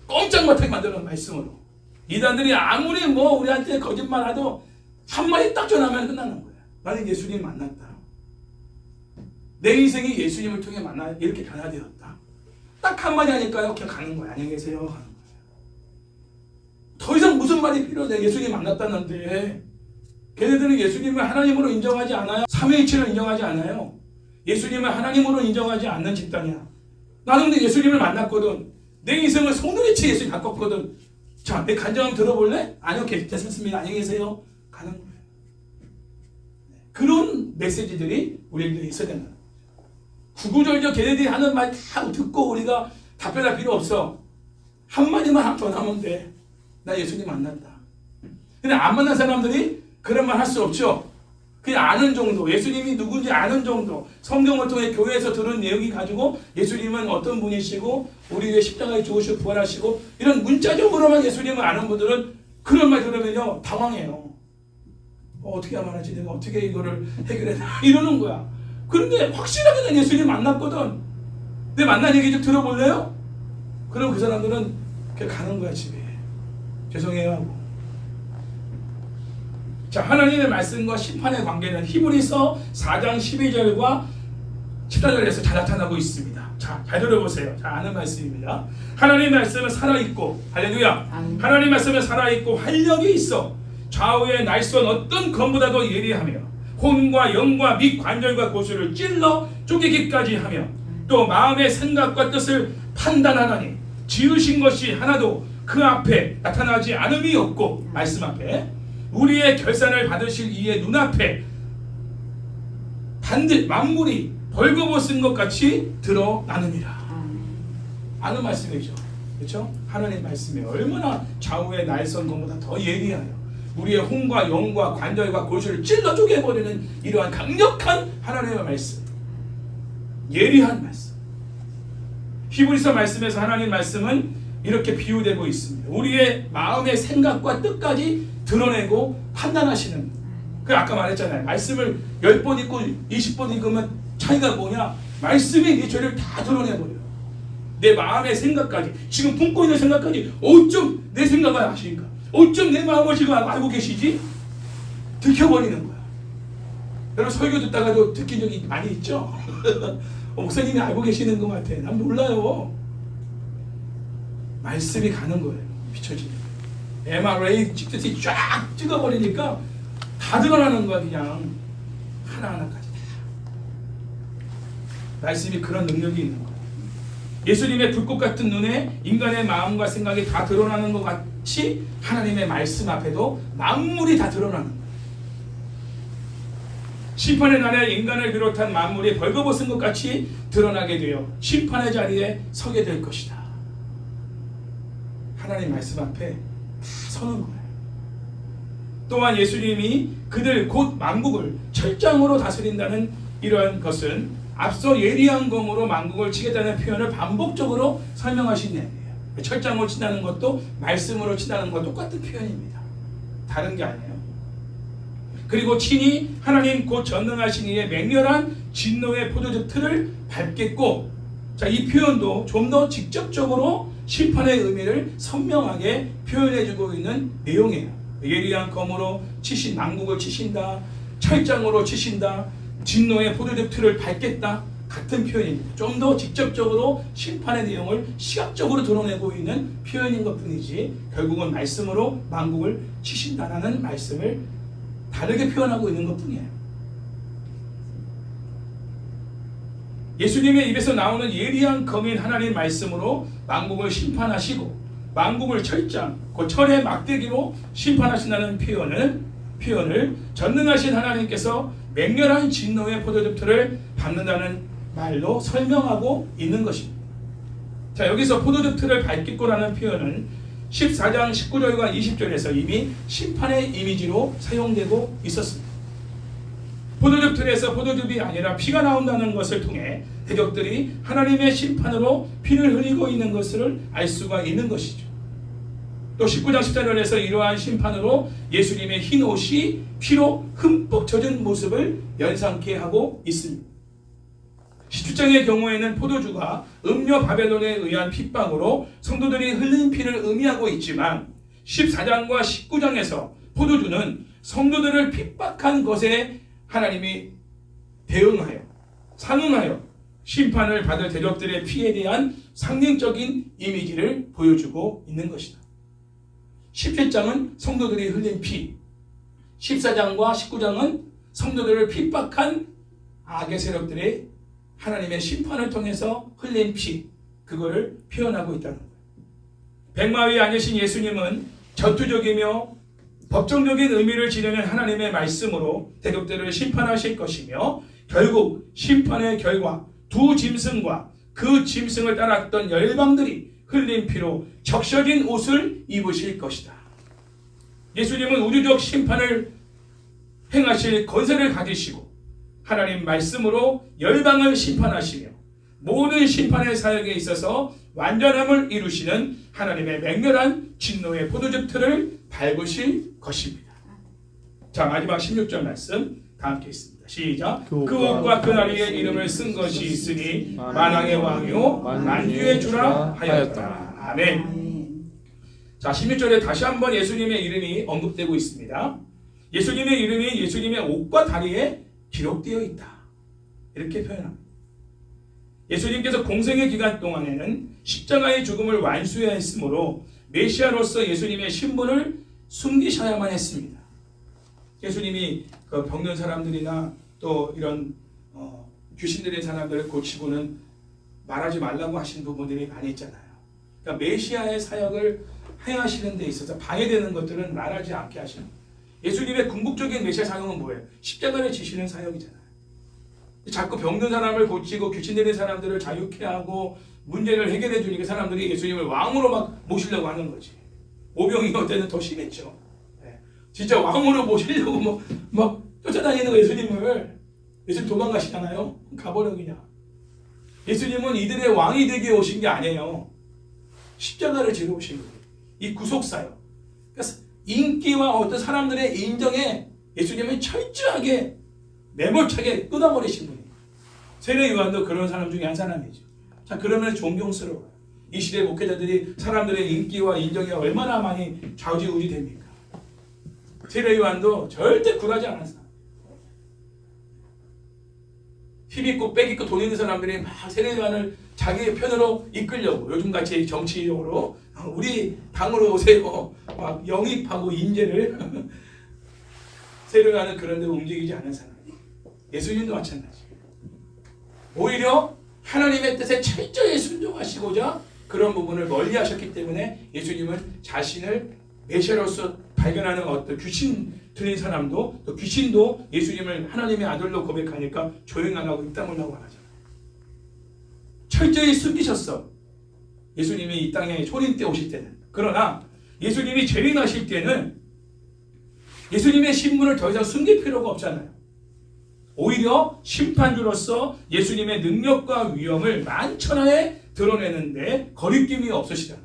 꼼짝 못하게 만드는 말씀으로. 이단들이 아무리 우리한테 거짓말하도 한마디 딱 전하면 끝나는 거야. 나는 예수님 만났다. 내 인생이 예수님을 통해 이렇게 변화되었다. 딱 한마디 하니까요 그냥 가는 거야. 안녕히 계세요 가는 거야. 더 이상 무슨 말이 필요해. 예수님 만났다는데. 걔네들은 예수님을 하나님으로 인정하지 않아요. 삼위일체를 인정하지 않아요. 예수님을 하나님으로 인정하지 않는 집단이야. 나는 근데 예수님을 만났거든. 내 인생을 손으리치 예수님이 바꿨거든. 자, 내 간증함 들어볼래? 아니요, 괜찮습니다. 안녕히 계세요. 가는 거예요. 그런 메시지들이 우리에게 있어야 된다. 구구절절 걔네들이 하는 말 다 듣고 우리가 답변할 필요 없어. 한마디만 전하면 돼. 나 예수님 만났다. 근데 안 만난 사람들이 그런 말 할 수 없죠. 그냥 아는 정도, 예수님이 누군지 아는 정도, 성경을 통해 교회에서 들은 내용이 가지고 예수님은 어떤 분이시고 우리 위해 십자가에 죽으시고 부활하시고 이런 문자적으로만 예수님을 아는 분들은 그런 말 들으면요 당황해요. 어떻게 하면 하지? 내가 어떻게 이거를 해결해? 이러는 거야. 그런데 확실하게 난 예수님 만났거든. 내 만난 얘기 좀 들어볼래요? 그럼 그 사람들은 그냥 가는 거야 집에. 죄송해요 하고. 자, 하나님의 말씀과 심판의 관계는 히브리서 4장 12절과 14절에서 잘 나타나고 있습니다. 자, 잘 들어보세요. 자, 아는 말씀입니다. 하나님의 말씀은 살아있고, 할렐루야. 하나님의 말씀은 살아있고 활력이 있어 좌우의 날선 어떤 검보다도 예리하며 혼과 영과 및 관절과 고수를 찔러 쪼개기까지 하며 또 마음의 생각과 뜻을 판단하나니 지으신 것이 하나도 그 앞에 나타나지 않음이 없고, 말씀 앞에 우리의 결산을 받으실 이의 눈앞에 반드시 만물이 벌거벗은 것 같이 드러나느니라. 아는 말씀이죠. 그렇죠? 하나님 말씀이 얼마나 좌우의 날선 것보다 더 예리하여 우리의 혼과 영과 관절과 골수를 찔러 쪼개버리는 이러한 강력한 하나님의 말씀, 예리한 말씀. 히브리서 말씀에서 하나님 말씀은 이렇게 비유되고 있습니다. 우리의 마음의 생각과 뜻까지 드러내고 판단하시는. 그 아까 말했잖아요. 말씀을 10번 읽고 20번 읽으면 차이가 뭐냐? 말씀이 네 죄를 다 드러내버려요. 내 마음의 생각까지, 지금 품고 있는 생각까지 어쩜 내 생각을 아시니까, 어쩜 내 마음을 지금 알고 계시지? 들켜버리는 거야. 여러분 설교 듣다가도 듣긴 적이 많이 있죠? 목사님이 알고 계시는 것 같아. 난 몰라요. 말씀이 가는 거예요. 비춰지는 거예요. MRA 찍듯이 쫙 찍어버리니까 다 드러나는 거야. 그냥 하나하나까지 다. 말씀이 그런 능력이 있는 거예요. 예수님의 불꽃 같은 눈에 인간의 마음과 생각이 다 드러나는 것 같이 하나님의 말씀 앞에도 만물이 다 드러나는 거예요. 심판의 날에 인간을 비롯한 만물이 벌거벗은 것 같이 드러나게 되어 심판의 자리에 서게 될 것이다. 하나님 말씀 앞에 다 서는 거예요. 또한 예수님이 그들 곧 만국을 철장으로 다스린다는 이러한 것은 앞서 예리한 검으로 만국을 치겠다는 표현을 반복적으로 설명하신 내용이에요. 철장으로 친다는 것도 말씀으로 친다는 것도 똑같은 표현입니다. 다른 게 아니에요. 그리고 친히 하나님 곧 전능하신 이의 맹렬한 진노의 포도즙 틀을 밟겠고, 자, 이 표현도 좀 더 직접적으로 심판의 의미를 선명하게 표현해주고 있는 내용이에요. 예리한 검으로 치신 만국을 치신다, 철장으로 치신다, 진노의 포도즙 틀을 밟겠다, 같은 표현입니다. 좀 더 직접적으로 심판의 내용을 시각적으로 드러내고 있는 표현인 것 뿐이지 결국은 말씀으로 만국을 치신다라는 말씀을 다르게 표현하고 있는 것 뿐이에요. 예수님의 입에서 나오는 예리한 검인 하나님 말씀으로 만국을 심판하시고 만국을 철장, 그 철의 막대기로 심판하신다는 표현을 전능하신 하나님께서 맹렬한 진노의 포도즙 틀을 밟는다는 말로 설명하고 있는 것입니다. 자, 여기서 포도즙 틀을 밟겠고라는 표현은 14장 19절과 20절에서 이미 심판의 이미지로 사용되고 있었습니다. 포도즙 틀에서 포도즙이 아니라 피가 나온다는 것을 통해 대적들이 하나님의 심판으로 피를 흘리고 있는 것을 알 수가 있는 것이죠. 또 19장 14절에서 이러한 심판으로 예수님의 흰 옷이 피로 흠뻑 젖은 모습을 연상케 하고 있습니다. 17장의 경우에는 포도주가 음녀 바벨론에 의한 핍박으로 성도들이 흘린 피를 의미하고 있지만 14장과 19장에서 포도주는 성도들을 핍박한 것에 하나님이 대응하여 상응하여 심판을 받을 대적들의 피에 대한 상징적인 이미지를 보여주고 있는 것이다. 17장은 성도들이 흘린 피, 14장과 19장은 성도들을 핍박한 악의 세력들의 하나님의 심판을 통해서 흘린 피, 그거를 표현하고 있다는 거예요. 백마 위에 앉으신 예수님은 전투적이며 법정적인 의미를 지니는 하나님의 말씀으로 대적들을 심판하실 것이며 결국 심판의 결과 두 짐승과 그 짐승을 따랐던 열방들이 흘린 피로 적셔진 옷을 입으실 것이다. 예수님은 우주적 심판을 행하실 권세를 가지시고 하나님 말씀으로 열방을 심판하시며 모든 심판의 사역에 있어서 완전함을 이루시는 하나님의 맹렬한 진노의 포도즙 틀을 밟으실 것입니다. 자, 마지막 16절 말씀 다 함께 있습니다. 시작. 그 옷과 그 나리의 이름을 쓴 것이 있으니 만왕의 왕이요 만주의 주라 하였다. 아멘. 자, 16절에 다시 한번 예수님의 이름이 언급되고 있습니다. 예수님의 이름이 예수님의 옷과 다리에 기록되어 있다. 이렇게 표현합니다. 예수님께서 공생의 기간 동안에는 십자가의 죽음을 완수해야 했으므로 메시아로서 예수님의 신분을 숨기셔야만 했습니다. 예수님이 그 병든 사람들이나 또 이런 귀신 들린 사람들을 고치고는 말하지 말라고 하신 부분들이 많이 있잖아요. 그러니까 메시아의 사역을 행하시는 데 있어서 방해되는 것들은 말하지 않게 하시는 거예요. 예수님의 궁극적인 메시아 사역은 뭐예요? 십자가를 지시는 사역이잖아요. 자꾸 병든 사람을 고치고 귀신 들린 사람들을 자유케 하고 문제를 해결해 주니까 사람들이 예수님을 왕으로 막 모시려고 하는 거지. 오병이 어때는 더 심했죠. 진짜 왕으로 모시려고 막 쫓아다니는 거 예수님을. 예수님 도망가시잖아요. 가버려 그냥. 예수님은 이들의 왕이 되게 오신 게 아니에요. 십자가를 지러 오신 거예요. 이 구속사요. 그러니까 인기와 어떤 사람들의 인정에 예수님은 철저하게 매몰차게 끊어버리신 분이에요. 세례 요한도 그런 사람 중에 한 사람이죠. 자, 그러면 존경스러워요. 이 시대 목회자들이 사람들의 인기와 인정에 얼마나 많이 좌우지우지 됩니까? 세례 요한도 절대 굴하지 않았어요. 힘 있고 빽 있고 돈 있는 사람들이 막 세례 요한을 자기의 편으로 이끌려고 요즘같이 정치적으로 우리 당으로 오세요 막 영입하고 인재를 세례 요한은 그런 데 움직이지 않은 사람이에요. 예수님도 마찬가지. 오히려 하나님의 뜻에 철저히 순종하시고자 그런 부분을 멀리 하셨기 때문에 예수님은 자신을 메시아로서 발견하는 어떤 귀신 들린 사람도 또 귀신도 예수님을 하나님의 아들로 고백하니까 조용 안 하고 입 다물라고 안 하잖아요. 철저히 숨기셨어. 예수님이 이 땅에 초림 때 오실 때는. 그러나 예수님이 재림하실 때는 예수님의 신분을 더 이상 숨길 필요가 없잖아요. 오히려 심판주로서 예수님의 능력과 위엄을 만천하에 드러내는데 거리낌이 없으시다.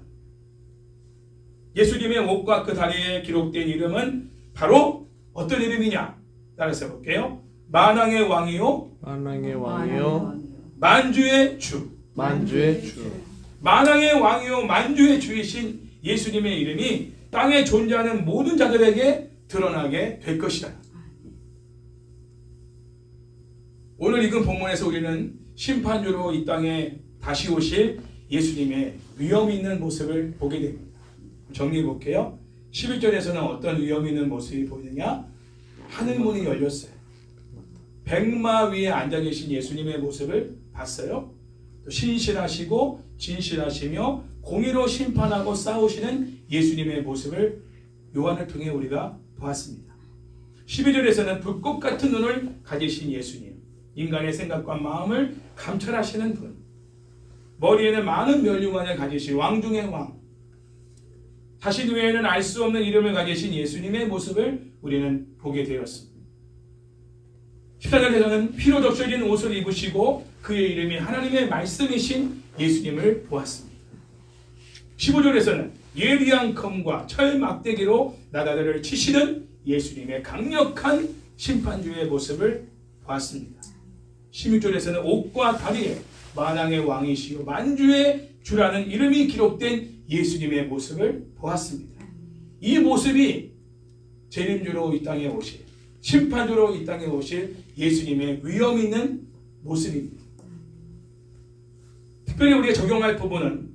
예수님의 옷과 그 다리에 기록된 이름은 바로 어떤 이름이냐? 따라서 볼게요. 만왕의 왕이요 만왕의 왕이요 만주의 주. 만주의 주. 만왕의 왕이요 만주의 주이신 예수님의 이름이 땅에 존재하는 모든 자들에게 드러나게 될 것이다. 오늘 읽은 본문에서 우리는 심판주로 이 땅에 다시 오실 예수님의 위엄 있는 모습을 보게 됩니다. 정리해 볼게요. 11절에서는 어떤 위엄 있는 모습이 보이느냐? 하늘문이 열렸어요. 백마 위에 앉아 계신 예수님의 모습을 봤어요. 또 신실하시고 진실하시며 공의로 심판하고 싸우시는 예수님의 모습을 요한을 통해 우리가 보았습니다. 12절에서는 불꽃 같은 눈을 가지신 예수님, 인간의 생각과 마음을 감찰하시는 분, 머리에는 많은 면류관을 가지신 왕 중의 왕, 자신 외에는 알 수 없는 이름을 가지신 예수님의 모습을 우리는 보게 되었습니다. 14절에서는 피로 적셔진 옷을 입으시고 그의 이름이 하나님의 말씀이신 예수님을 보았습니다. 15절에서는 예리한 검과 철 막대기로 나다들을 치시는 예수님의 강력한 심판주의 모습을 보았습니다. 16절에서는 옷과 다리에 만왕의 왕이시요 만주의 주라는 이름이 기록된 예수님의 모습을 보았습니다. 이 모습이 재림주로 이 땅에 오실, 심판주로 이 땅에 오실 예수님의 위엄 있는 모습입니다. 특별히 우리가 적용할 부분은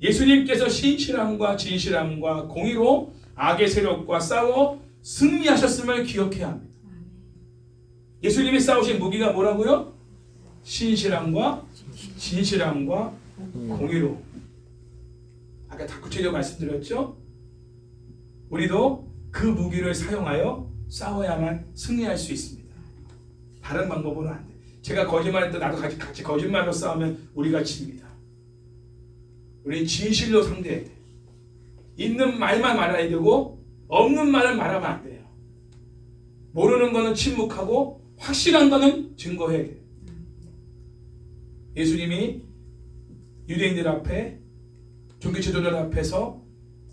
예수님께서 신실함과 진실함과 공의로 악의 세력과 싸워 승리하셨음을 기억해야 합니다. 예수님이 싸우신 무기가 뭐라고요? 신실함과 진실함과 공의로. 아까 다 구체적으로 말씀드렸죠? 우리도 그 무기를 사용하여 싸워야만 승리할 수 있습니다. 다른 방법으로는 안 돼. 제가 거짓말했다 나도 같이 거짓말로 싸우면 우리가 집니다. 우리는 진실로 상대해야 돼. 있는 말만 말해야 되고 없는 말은 말하면 안 돼요. 모르는 거는 침묵하고 확실한 거는 증거해야 돼요. 예수님이 유대인들 앞에 종교 지도자들 앞에서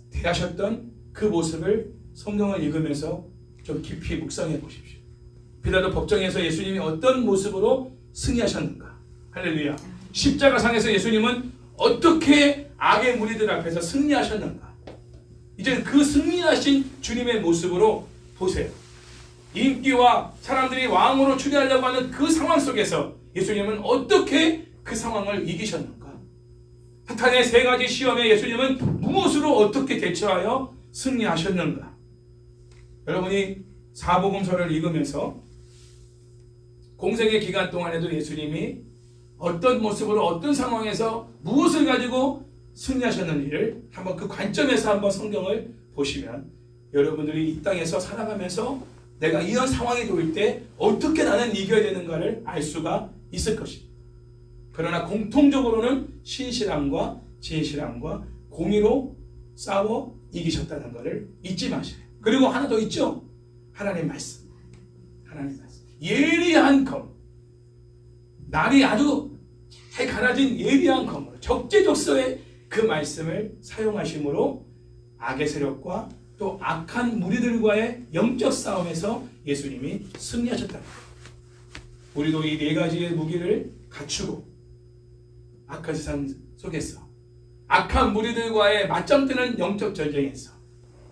대하셨던 그 모습을 성경을 읽으면서 좀 깊이 묵상해 보십시오. 빌라도 법정에서 예수님이 어떤 모습으로 승리하셨는가. 할렐루야. 십자가상에서 예수님은 어떻게 악의 무리들 앞에서 승리하셨는가. 이제 그 승리하신 주님의 모습으로 보세요. 인기와 사람들이 왕으로 추대하려고 하는 그 상황 속에서 예수님은 어떻게 그 상황을 이기셨는가. 사탄의 세 가지 시험에 예수님은 무엇으로 어떻게 대처하여 승리하셨는가. 여러분이 사복음서를 읽으면서 공생의 기간 동안에도 예수님이 어떤 모습으로 어떤 상황에서 무엇을 가지고 승리하셨는지를 한번 그 관점에서 한번 성경을 보시면 여러분들이 이 땅에서 살아가면서 내가 이런 상황이 놓일 때 어떻게 나는 이겨야 되는가를 알 수가 있을 것입니다. 그러나 공통적으로는 신실함과 진실함과 공의로 싸워 이기셨다는 것을 잊지 마세요. 그리고 하나 더 있죠. 하나님 말씀. 하나님 말씀. 예리한 검. 날이 아주 잘 갈아진 예리한 검으로 적재적소에 그 말씀을 사용하심으로 악의 세력과 또 악한 무리들과의 영적 싸움에서 예수님이 승리하셨다. 우리도 이 네 가지의 무기를 갖추고 악한 세상 속에서 악한 무리들과의 맞짱뜨는 영적 전쟁에서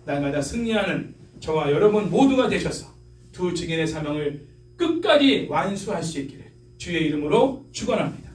날마다 승리하는 저와 여러분 모두가 되셔서 두 증인의 사명을 끝까지 완수할 수 있기를 주의 이름으로 축원합니다.